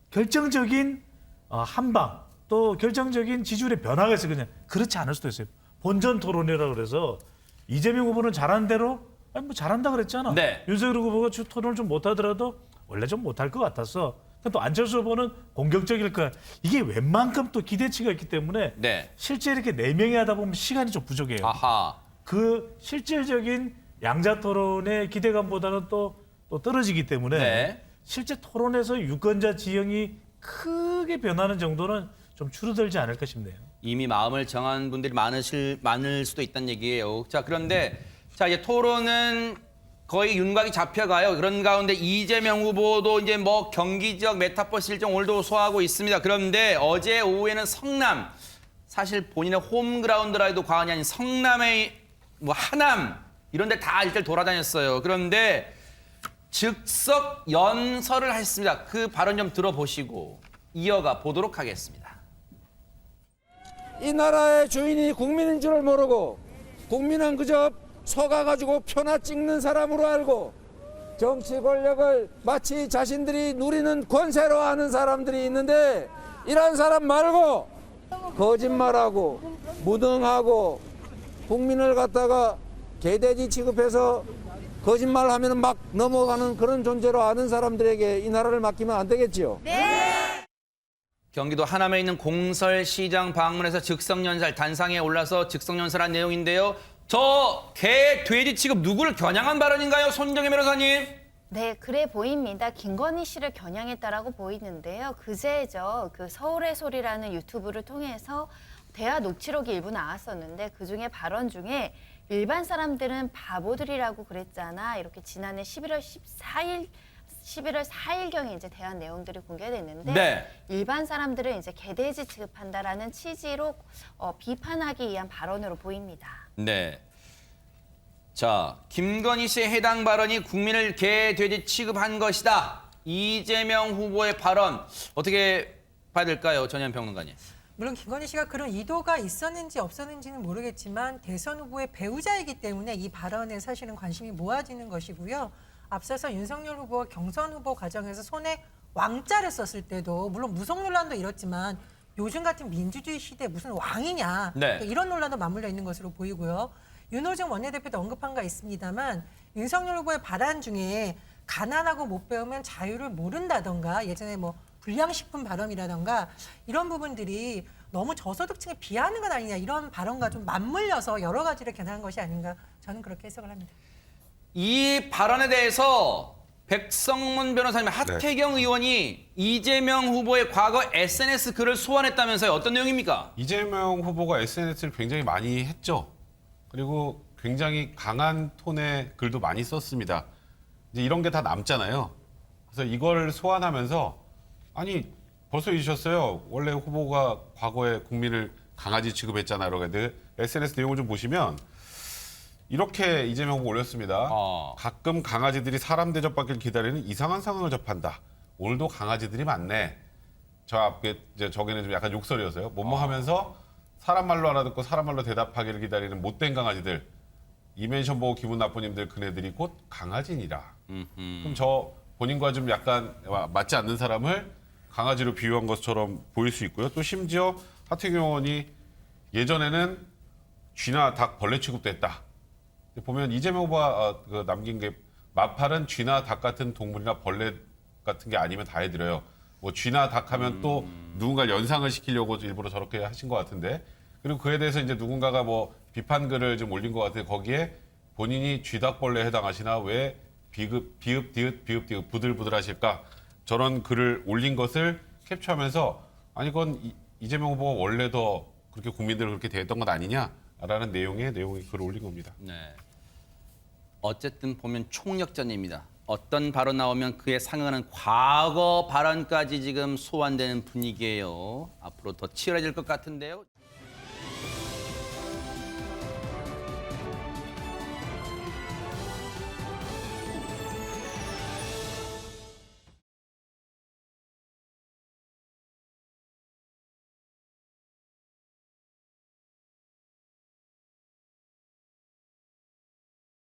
결정적인 한방 또 결정적인 지지율의 변화가 있어요. 그냥 그렇지 않을 수도 있어요. 본전 토론이라고 그래서 이재명 후보는 잘한 대로 아니 뭐 잘한다 그랬잖아. 네. 윤석열 후보가 토론을 좀 못하더라도 원래 좀 못할 것 같았어. 또 안철수 후보는 공격적일 거야. 이게 웬만큼 또 기대치가 있기 때문에 네. 실제 이렇게 4명이 하다 보면 시간이 좀 부족해요. 아하. 그 실질적인 양자 토론의 기대감보다는 또 떨어지기 때문에 네. 실제 토론에서 유권자 지형이 크게 변하는 정도는 좀 줄어들지 않을까 싶네요. 이미 마음을 정한 분들이 많을 수도 있다는 얘기예요. 자, 그런데 자 이제 토론은 거의 윤곽이 잡혀가요. 그런 가운데 이재명 후보도 이제 뭐 경기 지역 메타버스 일정 오늘도 소화하고 있습니다. 그런데 어제 오후에는 성남, 사실 본인의 홈그라운드라 해도 과언이 아닌 성남의 뭐 하남 이런 데 다 일절 돌아다녔어요. 그런데 즉석 연설을 했습니다. 그 발언 좀 들어보시고 이어가 보도록 하겠습니다. 이 나라의 주인이 국민인 줄을 모르고 국민은 그저 속아가지고 표나 찍는 사람으로 알고 정치 권력을 마치 자신들이 누리는 권세로 하는 사람들이 있는데 이런 사람 말고 거짓말하고 무능하고 국민을 갖다가 개돼지 취급해서 거짓말하면 막 넘어가는 그런 존재로 아는 사람들에게 이 나라를 맡기면 안 되겠지요. 경기도 하남에 있는 공설시장 방문해서 즉석연설 단상에 올라서 즉석연설한 내용인데요. 저 개, 돼지 취급 누구를 겨냥한 발언인가요? 손정혜 변호사님. 네, 그래 보입니다. 김건희 씨를 겨냥했다라고 보이는데요. 그제죠. 그 서울의 소리라는 유튜브를 통해서 대화 녹취록이 일부 나왔었는데 그중에 발언 중에 일반 사람들은 바보들이라고 그랬잖아. 이렇게 지난해 11월 4일경에 이제 대한 내용들이 공개됐는데 네. 일반 사람들은 이제 개돼지 취급한다라는 취지로 비판하기 위한 발언으로 보입니다. 네. 자, 김건희 씨의 해당 발언이 국민을 개, 돼지 취급한 것이다. 이재명 후보의 발언 어떻게 봐야 될까요, 전현 평론가님? 물론 김건희 씨가 그런 의도가 있었는지 없었는지는 모르겠지만 대선 후보의 배우자이기 때문에 이 발언에 사실은 관심이 모아지는 것이고요. 앞서서 윤석열 후보가 경선 후보 과정에서 손에 왕자를 썼을 때도 물론 무속 논란도 이렇지만 요즘 같은 민주주의 시대에 무슨 왕이냐 네. 이런 논란도 맞물려 있는 것으로 보이고요. 윤호중 원내대표도 언급한 바 있습니다만 윤석열 후보의 발언 중에 가난하고 못 배우면 자유를 모른다던가 예전에 뭐 불량식품 발언이라던가 이런 부분들이 너무 저소득층에 비하하는 건 아니냐 이런 발언과 좀 맞물려서 여러 가지를 겨냥한 것이 아닌가 저는 그렇게 해석을 합니다. 이 발언에 대해서 백성문 변호사님, 하태경 의원이 이재명 후보의 과거 SNS 글을 소환했다면서요. 어떤 내용입니까? 이재명 후보가 SNS를 굉장히 많이 했죠. 그리고 굉장히 강한 톤의 글도 많이 썼습니다. 이제 이런 게 다 남잖아요. 그래서 이걸 소환하면서 아니 벌써 잊으셨어요. 원래 후보가 과거에 국민을 강아지 취급했잖아요. 그런데 SNS 내용을 좀 보시면 이렇게 이재명 후보 올렸습니다. 가끔 강아지들이 사람 대접받기를 기다리는 이상한 상황을 접한다. 오늘도 강아지들이 많네. 저 앞에 이제 저기는 좀 약간 욕설이었어요. 뭐뭐 하면서 사람 말로 알아듣고 사람 말로 대답하기를 기다리는 못된 강아지들. 이 멘션 보고 기분 나쁘님들 그네들이 곧 강아지니라. 그럼 저 본인과 좀 약간 맞지 않는 사람을 강아지로 비유한 것처럼 보일 수 있고요. 또 심지어 하태경 의원이 예전에는 쥐나 닭, 벌레 취급도 했다. 보면 이재명 후보가 남긴 게 마팔은 쥐나 닭 같은 동물이나 벌레 같은 게 아니면 다 해드려요. 뭐 쥐나 닭 하면 또 누군가 연상을 시키려고 일부러 저렇게 하신 것 같은데 그리고 그에 대해서 이제 누군가가 뭐 비판 글을 좀 올린 것 같은데 거기에 본인이 쥐닭벌레에 해당하시나 왜 비읍 디귿 부들부들하실까 저런 글을 올린 것을 캡처하면서 아니 그건 이재명 후보가 원래 더 그렇게 국민들을 그렇게 대했던 것 아니냐라는 내용의 글을 올린 겁니다. 네. 어쨌든 보면 총력전입니다. 어떤 발언 나오면 그에 상응하는 과거 발언까지 지금 소환되는 분위기예요. 앞으로 더 치열해질 것 같은데요.